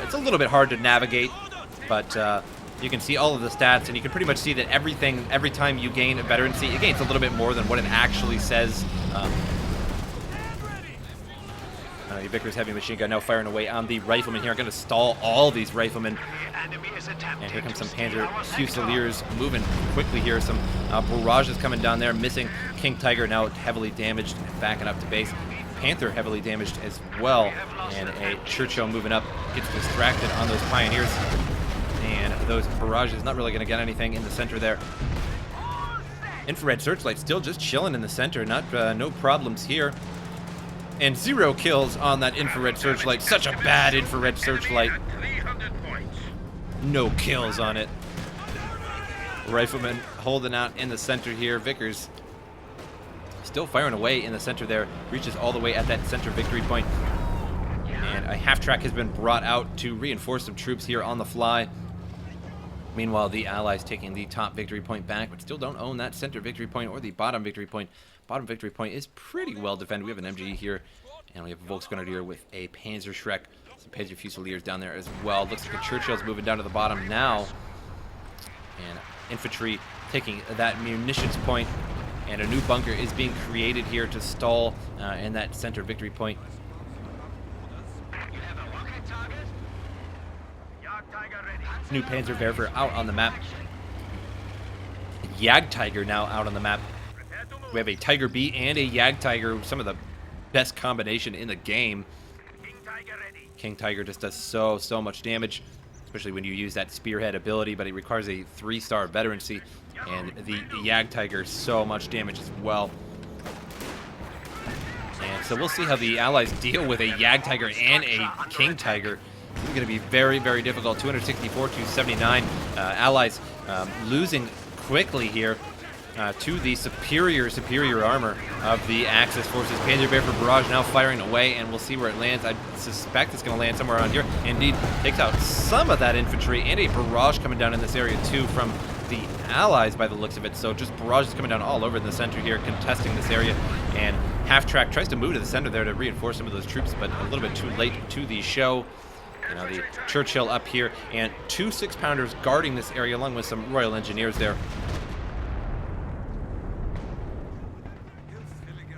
It's a little bit hard to navigate, but you can see all of the stats, and you can pretty much see that every time you gain a veterancy, it gains a little bit more than what it actually says. Vickers heavy machine gun now firing away on the riflemen here. Going to stall all these riflemen. And here comes some Panzer Fusiliers moving quickly here. Some barrages coming down there, missing King Tiger now heavily damaged and backing up to base. Panther heavily damaged as well. And a Churchill moving up gets distracted on those Pioneers. And those barrages not really going to get anything in the center there. Infrared Searchlight still just chilling in the center. No problems here. And 0 kills on that Infrared Searchlight. Such a bad Infrared Searchlight. No kills on it. Rifleman holding out in the center here. Vickers still firing away in the center there. Reaches all the way at that center victory point. And a half-track has been brought out to reinforce some troops here on the fly. Meanwhile, the Allies taking the top victory point back, but still don't own that center victory point or the bottom victory point. Bottom victory point is pretty well defended. We have an MG here, and we have a Volksgrenadier with a Panzer Schreck. Some Panzer Fusiliers down there as well. Looks like a Churchill's moving down to the bottom now. And infantry taking that munitions point, and a new bunker is being created here to stall in that center victory point. New Panzerwerfer out on the map. Jagdtiger now out on the map. We have a Tiger B and a Jagdtiger, some of the best combination in the game. King Tiger just does so much damage, especially when you use that spearhead ability, but it requires a 3-star veterancy, and the Jagdtiger so much damage as well. And so we'll see how the Allies deal with a Jagdtiger and a King Tiger. It's going to be very difficult. 264 to 79. Allies losing quickly here to the superior armor of the Axis forces. Panzerwerfer barrage now firing away, and we'll see where it lands. I suspect it's going to land somewhere around here. Indeed, takes out some of that infantry, and a barrage coming down in this area too from the Allies by the looks of it. So just barrages coming down all over in the center here, contesting this area. And half-track tries to move to the center there to reinforce some of those troops, but a little bit too late to the show. You know, the Churchill up here, and 2 6-pounders guarding this area along with some Royal Engineers there.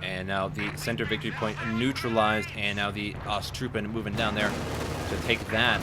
And now the center victory point neutralized, and now the Osttruppen moving down there to take that.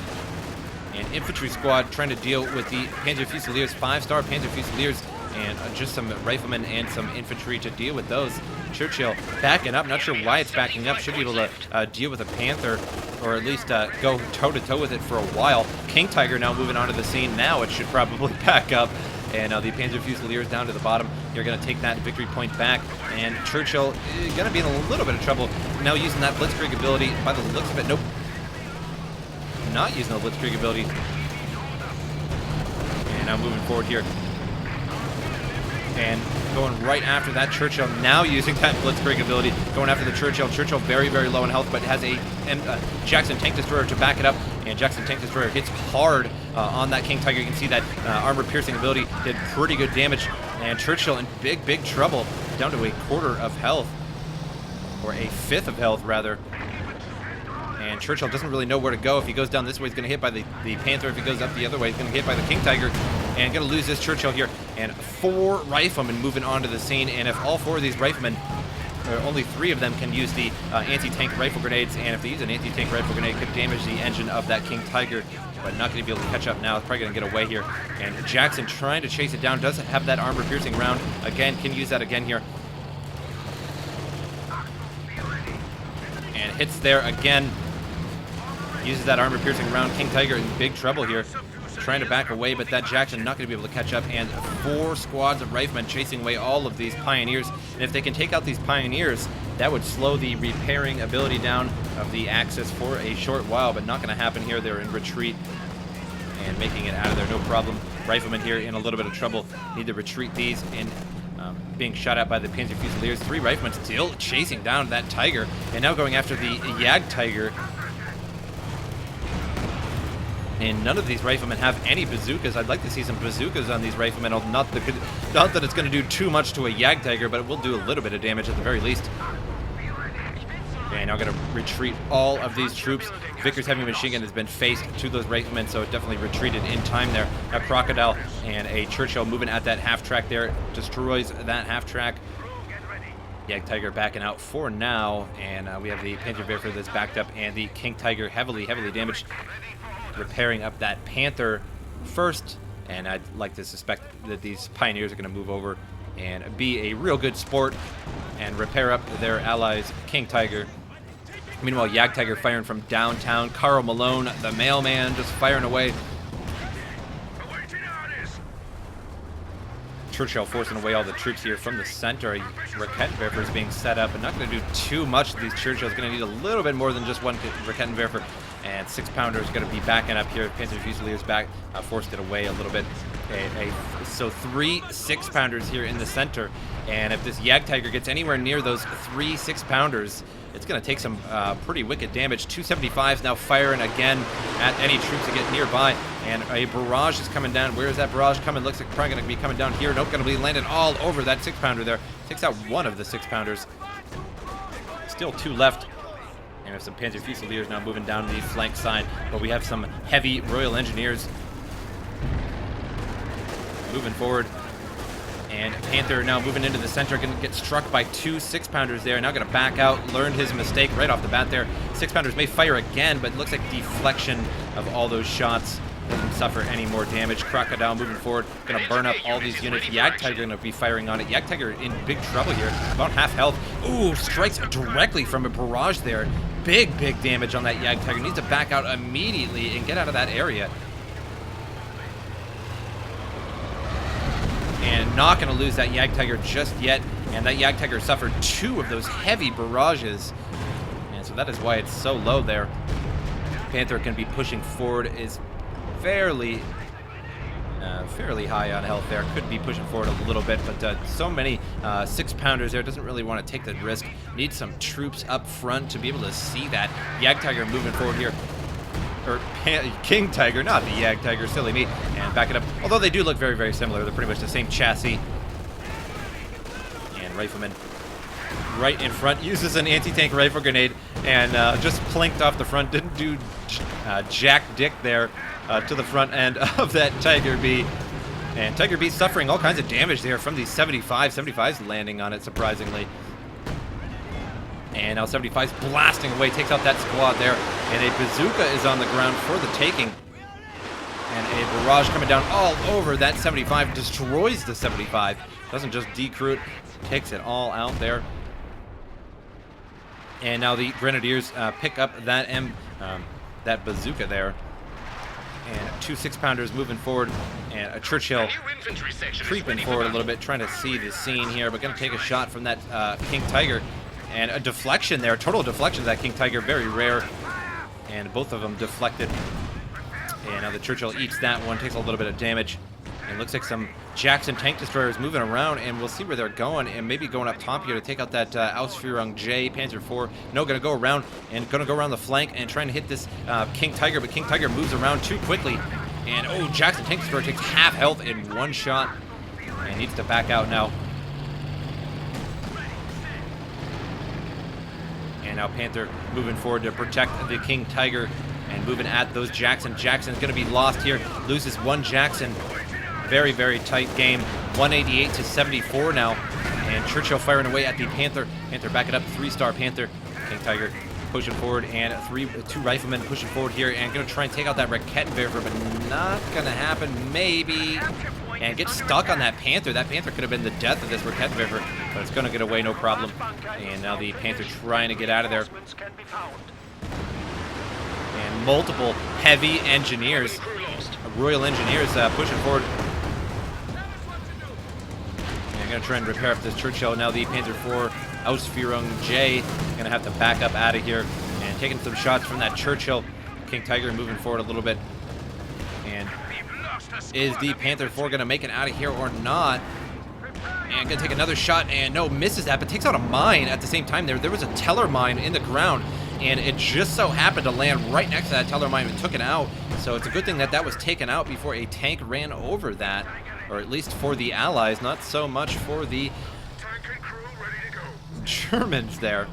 And infantry squad trying to deal with the Panzer Fusiliers, 5-star Panzer Fusiliers, and just some riflemen and some infantry to deal with those. Churchill backing up, not sure why it's backing up, should be able to deal with a Panther, or at least go toe-to-toe with it for a while. King Tiger now moving onto the scene. Now it should probably back up. And the Panzer Fusiliers down to the bottom. They're going to take that victory point back. And Churchill is going to be in a little bit of trouble now using that Blitzkrieg ability. By the looks of it, nope. Not using the Blitzkrieg ability. And now moving forward here. And going right after that, Churchill now using that Blitzkrieg ability, going after the Churchill. Churchill very low in health, but has a Jackson Tank Destroyer to back it up, and Jackson Tank Destroyer hits hard on that King Tiger. You can see that armor-piercing ability did pretty good damage, and Churchill in big trouble, down to a quarter of health, or a fifth of health, rather. And Churchill doesn't really know where to go. If he goes down this way, he's going to hit by the Panther. If he goes up the other way, he's going to get hit by the King Tiger. And going to lose this Churchill here. And 4 riflemen moving onto the scene. And if all 4 of these riflemen, or only 3 of them can use the anti-tank rifle grenades. And if they use an anti-tank rifle grenade, it could damage the engine of that King Tiger. But not going to be able to catch up now. It's probably going to get away here. And Jackson trying to chase it down. Does have that armor-piercing round. Again, can use that again here. And hits there again. Uses that armor-piercing round. King Tiger in big trouble here. Trying to back away, but that Jackson not going to be able to catch up. And 4 squads of riflemen chasing away all of these Pioneers. And if they can take out these Pioneers, that would slow the repairing ability down of the Axis for a short while, but not going to happen here. They're in retreat and making it out of there, no problem. Riflemen here in a little bit of trouble. Need to retreat these, and being shot at by the Panzer Fusiliers. 3 riflemen still chasing down that Tiger, and now going after the Jagdtiger. And none of these riflemen have any bazookas. I'd like to see some bazookas on these riflemen. Not that it's going to do too much to a Jagdtiger, but it will do a little bit of damage at the very least. Okay, now going to retreat all of these troops. Vickers heavy machine gun has been faced to those riflemen, so it definitely retreated in time there. A Crocodile and a Churchill moving at that half-track there. Destroys that half-track. Jagdtiger backing out for now, and we have the Panzerwerfer that's backed up, and the King Tiger heavily damaged. Repairing up that Panther first, and I'd like to suspect that these Pioneers are going to move over and be a real good sport and repair up their allies' King Tiger. Meanwhile, Jagdtiger firing from downtown. Carl Malone, the mailman, just firing away. Churchill forcing away all the troops here from the center. Rakettenwerfer is being set up, and not going to do too much of these Churchills. Going to need a little bit more than just one Rakettenwerfer. And 6-pounder is going to be backing up here. Panzer Fusiliers back, forced it away a little bit. So 3 6-pounders here in the center. And if this Jagdtiger gets anywhere near those 3 6-pounders, it's going to take some pretty wicked damage. 275s now firing again at any troops that get nearby. And a barrage is coming down. Where is that barrage coming? Looks like probably going to be coming down here. Nope, going to be landing all over that 6-pounder there. Takes out one of the 6-pounders. Still 2 left. And we have some Panzer Fusiliers now moving down the flank side. But we have some heavy Royal Engineers moving forward. And Panther now moving into the center, going to get struck by 2 6-pounders there. Now going to back out, learned his mistake right off the bat there. 6-pounders may fire again, but it looks like deflection of all those shots doesn't suffer any more damage. Crocodile moving forward, going to burn up all these units. Jagdtiger going to be firing on it. Jagdtiger in big trouble here, about half health. Ooh, strikes directly from a barrage there. Big damage on that Jagdtiger. Needs to back out immediately and get out of that area. And not going to lose that Jagdtiger just yet. And that Jagdtiger suffered 2 of those heavy barrages. And so that is why it's so low there. Panther can be pushing forward, is fairly high on health there. Could be pushing forward a little bit, but so many 6-pounders there. Doesn't really want to take the risk. Needs some troops up front to be able to see that. Jagdtiger moving forward here. Or King Tiger, not the Jagdtiger, silly me, and back it up. Although they do look very similar. They're pretty much the same chassis. And Rifleman right in front uses an anti-tank rifle grenade and just plinked off the front. Didn't do jack dick there to the front end of that Tiger B. And Tiger B suffering all kinds of damage there from these 75s landing on it, surprisingly. And now 75's blasting away, takes out that squad there. And a bazooka is on the ground for the taking. And a barrage coming down all over that 75, destroys the 75. Doesn't just decrew it, takes it all out there. And now the Grenadiers pick up that that bazooka there. And 2 6-pounders moving forward, and a Churchill creeping forward a little bit, trying to see the scene here, but going to take a shot from that King Tiger. And a deflection there, total deflection of that King Tiger, very rare. And both of them deflected. And now the Churchill eats that one, takes a little bit of damage. And looks like some Jackson tank destroyers moving around, and we'll see where they're going, and maybe going up top here to take out that Ausführung J, Panzer IV. No, going to go around, and going to go around the flank and trying to hit this King Tiger, but King Tiger moves around too quickly. And, oh, Jackson tank destroyer takes half health in one shot, and needs to back out now. And now Panther moving forward to protect the King Tiger and moving at those Jackson. Jackson's going to be lost here. Loses 1 Jackson. Very tight game. 188 to 74 now. And Churchill firing away at the Panther. Panther backing up. 3-star Panther. King Tiger pushing forward. And 2 riflemen pushing forward here. And going to try and take out that Rakettenwerfer, but not going to happen. Maybe. And get stuck on that Panther. That Panther could have been the death of this Rakettenwerfer, but it's going to get away, no problem. And now the Panther trying to get out of there. And multiple heavy engineers, Royal Engineers pushing forward. And going to try and repair up this Churchill. Now the Panzer IV Ausführung J going to have to back up out of here. And taking some shots from that Churchill. King Tiger moving forward a little bit. And is the Panther IV going to make it out of here or not? And going to take another shot, and no, misses that, but takes out a mine at the same time there. There was a Teller mine in the ground, and it just so happened to land right next to that Teller mine and took it out. So it's a good thing that that was taken out before a tank ran over that, or at least for the Allies, not so much for the Germans there.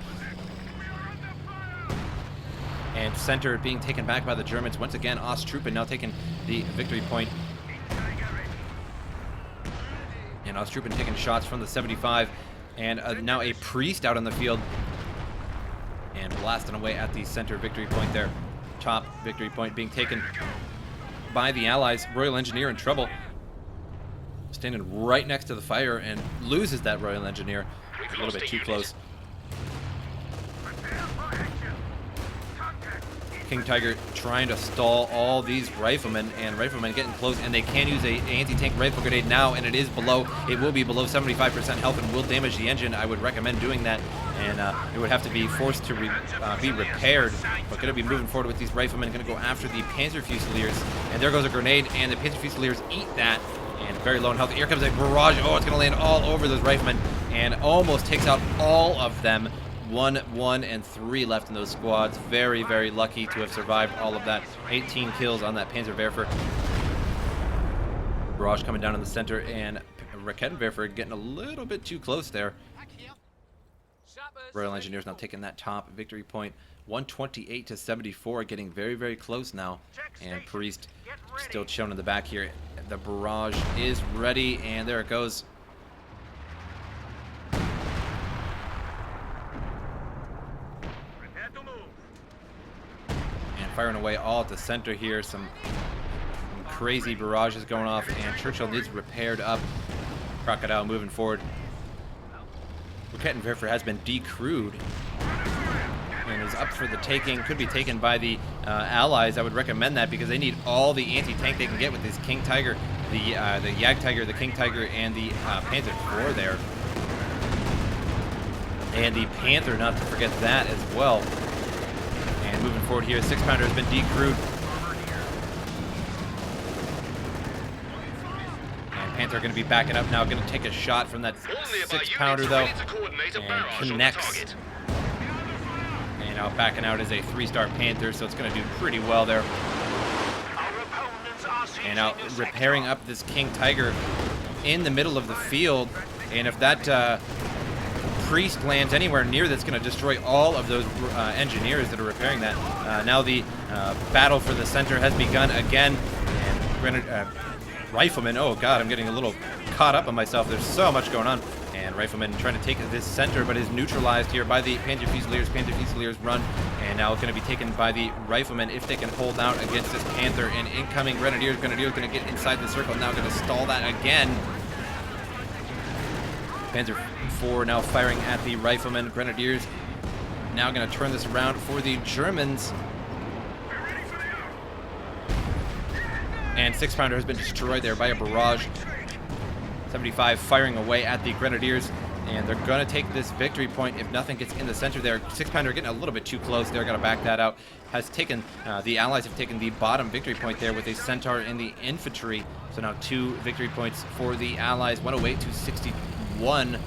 And center being taken back by the Germans. Once again, Osttruppen now taking the victory point. And Osttruppen taking shots from the 75. And now a priest out on the field. And blasting away at the center victory point there. Top victory point being taken by the Allies. Royal Engineer in trouble. Standing right next to the fire and loses that Royal Engineer. A little bit too close. King Tiger trying to stall all these riflemen, and riflemen getting close, and they can use a anti-tank rifle grenade now, and it will be below 75% health and will damage the engine. I would recommend doing that, and it would have to be forced to be repaired. But going to be moving forward with these riflemen, going to go after the Panzer Fusiliers, and there goes a grenade, and the Panzer Fusiliers eat that, and very low in health. Here comes a barrage. Oh, it's going to land all over those riflemen, and almost takes out all of them. 1, 1, and 3 left in those squads. Very, very lucky to have survived all of that. 18 kills on that Panzerwerfer. Barrage coming down in the center, and Raketenwerfer getting a little bit too close there. Royal Engineers now taking that top victory point. 128 to 74, getting very, very close now. And Priest still shown in the back here. The barrage is ready, and there it goes. Firing away all at the center here. Some crazy barrages going off, and Churchill needs repaired up. Crocodile moving forward. Raketenwerfer has been decrewed and is up for the taking. Could be taken by the Allies. I would recommend that because they need all the anti-tank they can get with this King Tiger, the Jagdtiger, the King Tiger, and the Panzer IV there. And the Panther, not to forget that as well. And moving forward here, 6-pounder has been decrewed. And Panther going to be backing up now, going to take a shot from that 6-pounder though, and connects. And now backing out is a 3-star Panther, so it's going to do pretty well there. And now repairing up this King Tiger in the middle of the field, and if that Priest lands anywhere near, that's going to destroy all of those engineers that are repairing that. Now the battle for the center has begun again, and Rifleman, oh god, I'm getting a little caught up on myself. There's so much going on. And Rifleman trying to take this center, but is neutralized here by the Panzer Fusiliers. Panzer Fusiliers run, and now it's going to be taken by the Riflemen if they can hold out against this Panther. And incoming Grenadiers. Grenadiers going to get inside the circle, now going to stall that again. Panzer IV now firing at the Riflemen. Grenadiers now going to turn this around for the Germans. And 6-pounder has been destroyed there by a barrage. 75 firing away at the Grenadiers, and they're going to take this victory point if nothing gets in the center there. 6-pounder getting a little bit too close. They're going to back that out. Has taken the Allies have taken the bottom victory point there with a Centaur in the infantry. So now 2 victory points for the Allies. 108 to 61.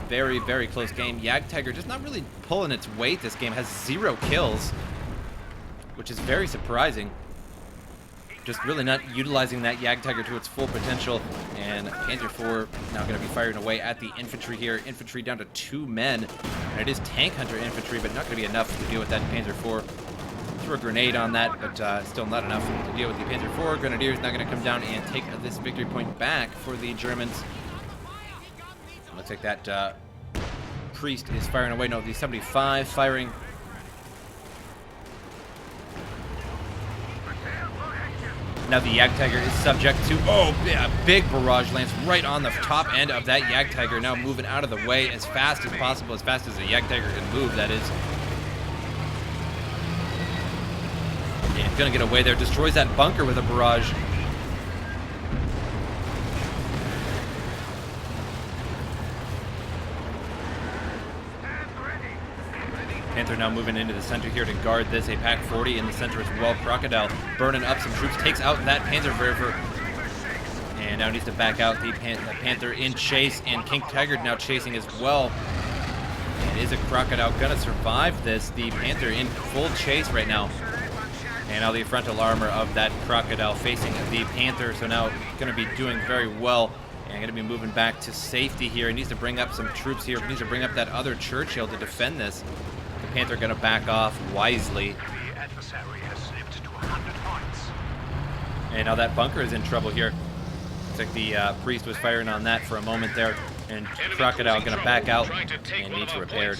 Very, very close game. Jagdtiger just not really pulling its weight this game. Has 0 kills, which is very surprising. Just really not utilizing that Jagdtiger to its full potential. And Panzer IV now going to be firing away at the infantry here. Infantry down to 2 men. And it is Tank Hunter infantry, but not going to be enough to deal with that Panzer IV. Threw a grenade on that, but still not enough to deal with the Panzer IV. Grenadiers now going to come down and take this victory point back for the Germans. Looks like that Priest is firing away. No, the 75 firing. Now the Jagdtiger is subject to, oh, yeah, a big barrage lands right on the top end of that Jagdtiger. Now moving out of the way as fast as possible, as fast as a Jagdtiger can move, that is. And gonna get away there, destroys that bunker with a barrage. Panther now moving into the center here to guard this. A Pack 40 in the center as well. Crocodile burning up some troops, takes out that Panzerwerfer, and now needs to back out the Panther in chase, and King Tiger now chasing as well. And is a Crocodile gonna survive this? The Panther in full chase right now. And now the frontal armor of that Crocodile facing the Panther, so now gonna be doing very well. And gonna be moving back to safety here. He needs to bring up some troops here. He needs to bring up that other Churchill to defend this. Panther going to back off wisely. The adversary has slipped to 100 points. And now that bunker is in trouble here. Looks like the Priest was firing on that for a moment there. And Crocodile going to back out and needs repaired.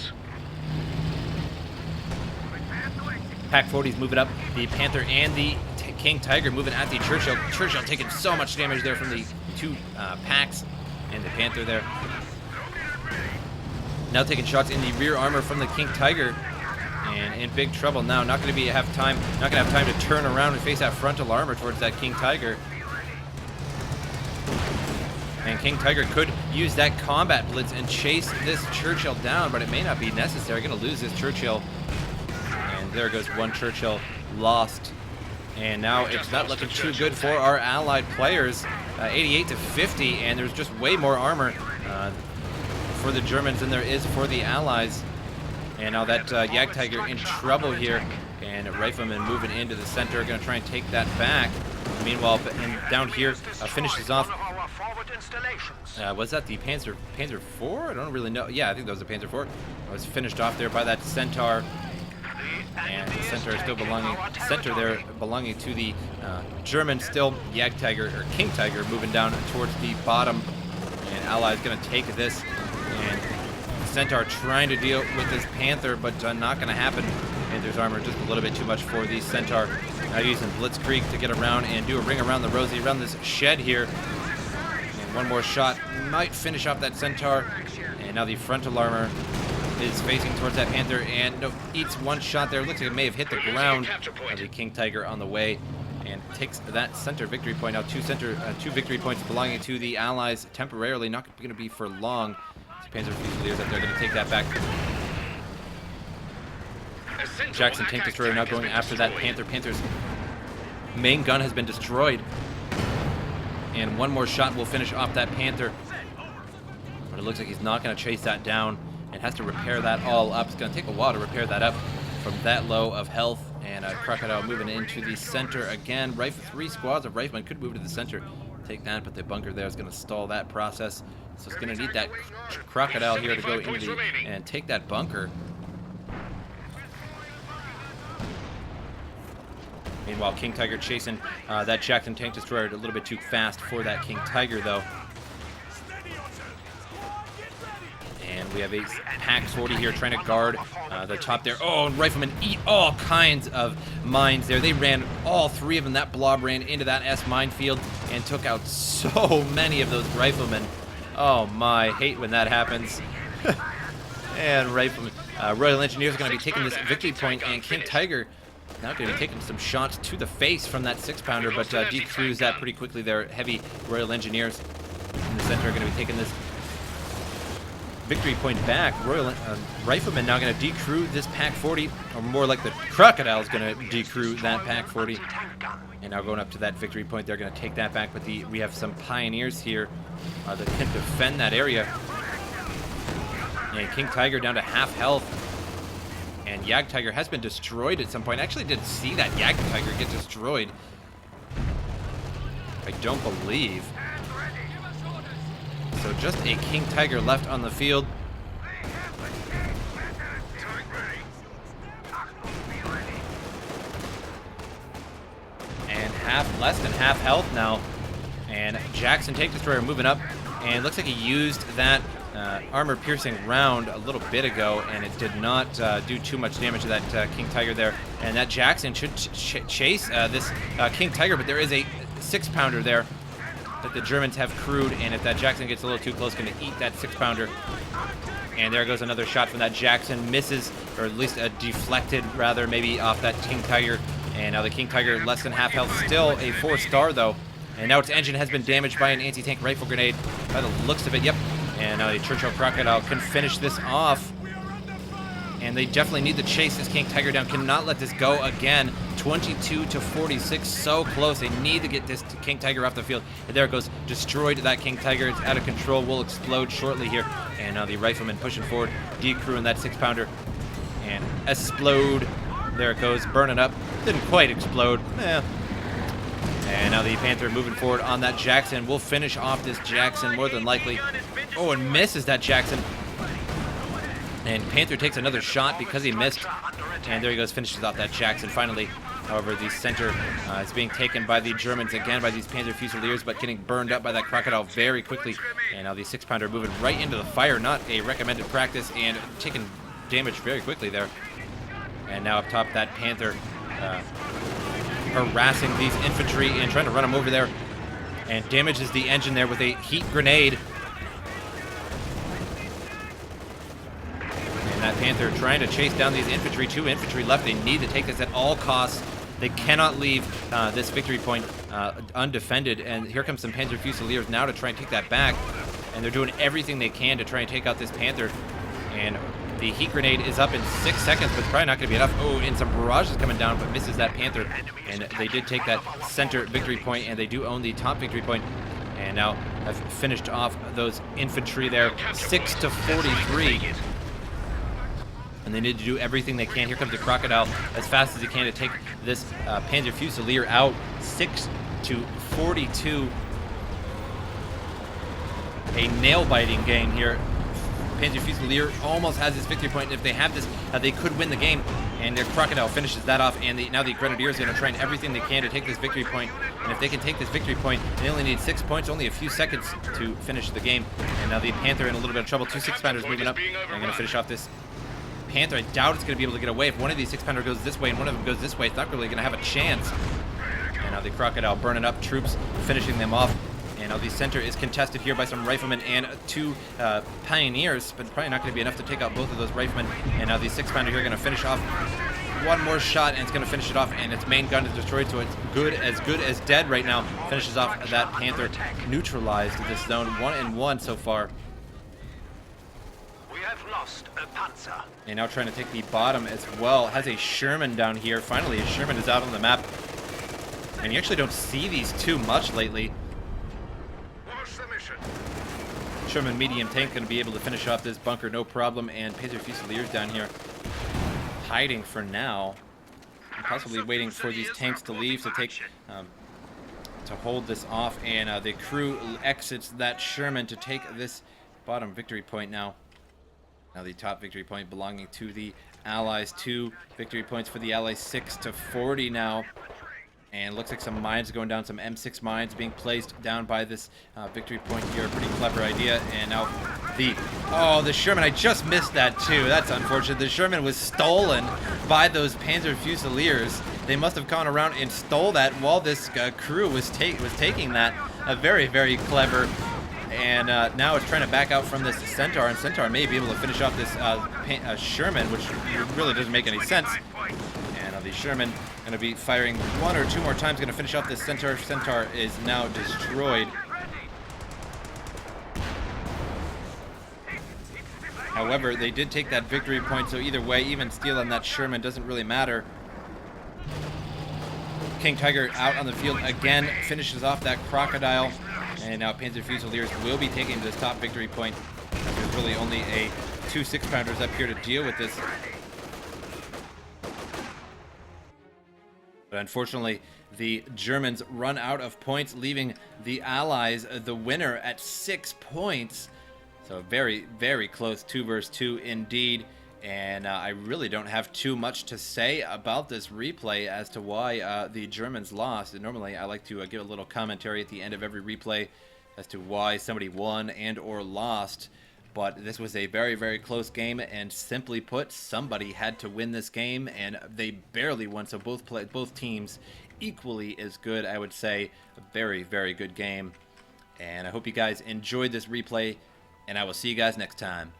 Pack 40's moving up. The Panther and the King Tiger moving at the Churchill. Churchill taking so much damage there from the 2 packs and the Panther there. Now taking shots in the rear armor from the King Tiger. And in big trouble now. Not going to have time to turn around and face that frontal armor towards that King Tiger. And King Tiger could use that combat blitz and chase this Churchill down, but it may not be necessary. Going to lose this Churchill. And there goes one Churchill lost. And now it's not looking too good for our allied players. 88 to 50, and there's just way more armor for the Germans than there is for the Allies. And now that Jagdtiger in trouble here, and Rifleman moving into the center, going to try and take that back. Meanwhile, down here finishes off. Was that the Panzer IV? I don't really know. Yeah, I think that was the Panzer IV. It was finished off there by that Centaur. And the center still belonging to the German, still Jagdtiger or King Tiger moving down towards the bottom. And Allies going to take this, and Centaur trying to deal with this Panther, but not going to happen. Panther's armor just a little bit too much for the Centaur. Now using Blitzkrieg to get around and do a ring around the Rosie, around this shed here. And one more shot might finish off that Centaur. And now the frontal armor is facing towards that Panther, and eats one shot there. Looks like it may have hit the ground. The King Tiger on the way and takes that center victory point. Now two victory points belonging to the Allies temporarily, not going to be for long. Panzer Fusiliers up there going to take that back. Jackson tank destroyer now going after that Panther. Panther's main gun has been destroyed, and one more shot will finish off that Panther. But it looks like he's not going to chase that down and has to repair that all up. It's going to take a while to repair that up from that low of health. And Crocodile moving into the center again. Three squads of riflemen could move to the center, take that, but the bunker there is going to stall that process. So it's going to need that Crocodile here to go into and take that bunker. Meanwhile, King Tiger chasing that Jackson tank destroyer a little bit too fast for that King Tiger, though. And we have a Pack 40 here trying to guard the top there. Oh, and Riflemen eat all kinds of mines there. They ran, all three of them, that blob ran into that S minefield and took out so many of those Riflemen. Oh my, hate when that happens. And Riflemen, Royal Engineers are going to be taking this victory point, and King Tiger now going to be taking some shots to the face from that 6-pounder, but decrews that pretty quickly there. Heavy Royal Engineers in the center are going to be taking this victory point back. Royal Riflemen now going to decrew this Pack 40, or more like the Crocodile is going to decrew that Pack 40. And now going up to that victory point, they're going to take that back. But we have some Pioneers here that can defend that area. And King Tiger down to half health. And Jagdtiger has been destroyed at some point. I actually didn't see that Jagdtiger get destroyed. I don't believe. So just a King Tiger left on the field. And less than half health now. And Jackson tank destroyer moving up. And it looks like he used that armor-piercing round a little bit ago, and it did not do too much damage to that King Tiger there. And that Jackson should chase this King Tiger, but there is a 6-pounder there that the Germans have crewed, and if that Jackson gets a little too close, going to eat that 6-pounder. And there goes another shot from that Jackson. Misses, or at least deflected, rather, maybe off that King Tiger. And now the King Tiger less than half health. Still a 4-star, though. And now its engine has been damaged by an anti-tank rifle grenade. By the looks of it, yep. And now the Churchill Crocodile can finish this off. And they definitely need to chase this King Tiger down. Cannot let this go again. 22 to 46, so close. They need to get this King Tiger off the field. And there it goes. Destroyed that King Tiger. It's out of control. Will explode shortly here. And now the Rifleman pushing forward, decrewing that 6-pounder. And explode. There it goes, burning up. Didn't quite explode. And now the Panther moving forward on that Jackson. Will finish off this Jackson more than likely. Oh, and misses that Jackson. And Panther takes another shot because he missed. And there he goes, finishes off that Jackson finally. However, the center is being taken by the Germans again, by these Panzer Fusiliers, but getting burned up by that Crocodile very quickly. And now the 6-pounder moving right into the fire, not a recommended practice, and taking damage very quickly there. And now up top, that Panther harassing these infantry and trying to run them over there. And damages the engine there with a heat grenade. And that Panther trying to chase down these infantry. 2 infantry left. They need to take this at all costs. They cannot leave this victory point undefended. And here comes some Panzer Fusiliers now to try and take that back. And they're doing everything they can to try and take out this Panther. And the heat grenade is up in 6 seconds, but it's probably not going to be enough. Oh, and some barrages coming down, but misses that Panther. And they did take that center victory point, and they do own the top victory point. And now have finished off those infantry there, 6-43. And they need to do everything they can. Here comes the Crocodile as fast as he can to take this Panzer Fusilier out, 6-42. A nail-biting game here. Panzer Fusilier almost has this victory point. If they have this, they could win the game. And their Crocodile finishes that off. And now the Grenadiers are going to try and everything they can to take this victory point. And if they can take this victory point, they only need 6 points, only a few seconds to finish the game. And now the Panther in a little bit of trouble. 2 6-pounders moving up. And they're going to finish off this Panther. I doubt it's going to be able to get away. If one of these 6-pounder goes this way and one of them goes this way, it's not really going to have a chance. And now the Crocodile burning up troops, finishing them off. And now the center is contested here by some riflemen and 2 pioneers, but probably not going to be enough to take out both of those riflemen. And now the 6-pounder here going to finish off one more shot, and it's going to finish it off. And its main gun is destroyed, so it's good as dead right now. Finishes off that Panther, neutralized this zone. 1-1 so far. We have lost a Panzer. And now trying to take the bottom as well. Has a Sherman down here. Finally, a Sherman is out on the map. And you actually don't see these too much lately. Sherman medium tank going to be able to finish off this bunker, no problem. And Panzer Fusiliers down here hiding for now, possibly waiting for these tanks to leave to take to hold this off. And the crew exits that Sherman to take this bottom victory point now. Now the top victory point belonging to the Allies. 2 victory points for the Allies, 6-40 now. And looks like some mines going down, some M6 mines being placed down by this victory point here. Pretty clever idea. And now the Sherman, I just missed that too. That's unfortunate. The Sherman was stolen by those Panzer Fusiliers. They must have gone around and stole that while this crew was taking that. Very, very clever. And now it's trying to back out from this Centaur, and Centaur may be able to finish off this Sherman, which really doesn't make any sense. And the Sherman going to be firing 1 or 2 more times, going to finish off this Centaur. Centaur is now destroyed. However, they did take that victory point, so either way, even steal on that Sherman doesn't really matter. King Tiger out on the field again, finishes off that Crocodile. And now Panzer Fusiliers will be taking this top victory point. There's really only 2 6-pounders up here to deal with this. But unfortunately, the Germans run out of points, leaving the Allies the winner at 6 points. So very, very close 2 versus 2 indeed. And I really don't have too much to say about this replay as to why the Germans lost. And normally I like to give a little commentary at the end of every replay as to why somebody won and or lost. But this was a very, very close game, and simply put, somebody had to win this game, and they barely won. So both teams equally as good, I would say. A very, very good game. And I hope you guys enjoyed this replay, and I will see you guys next time.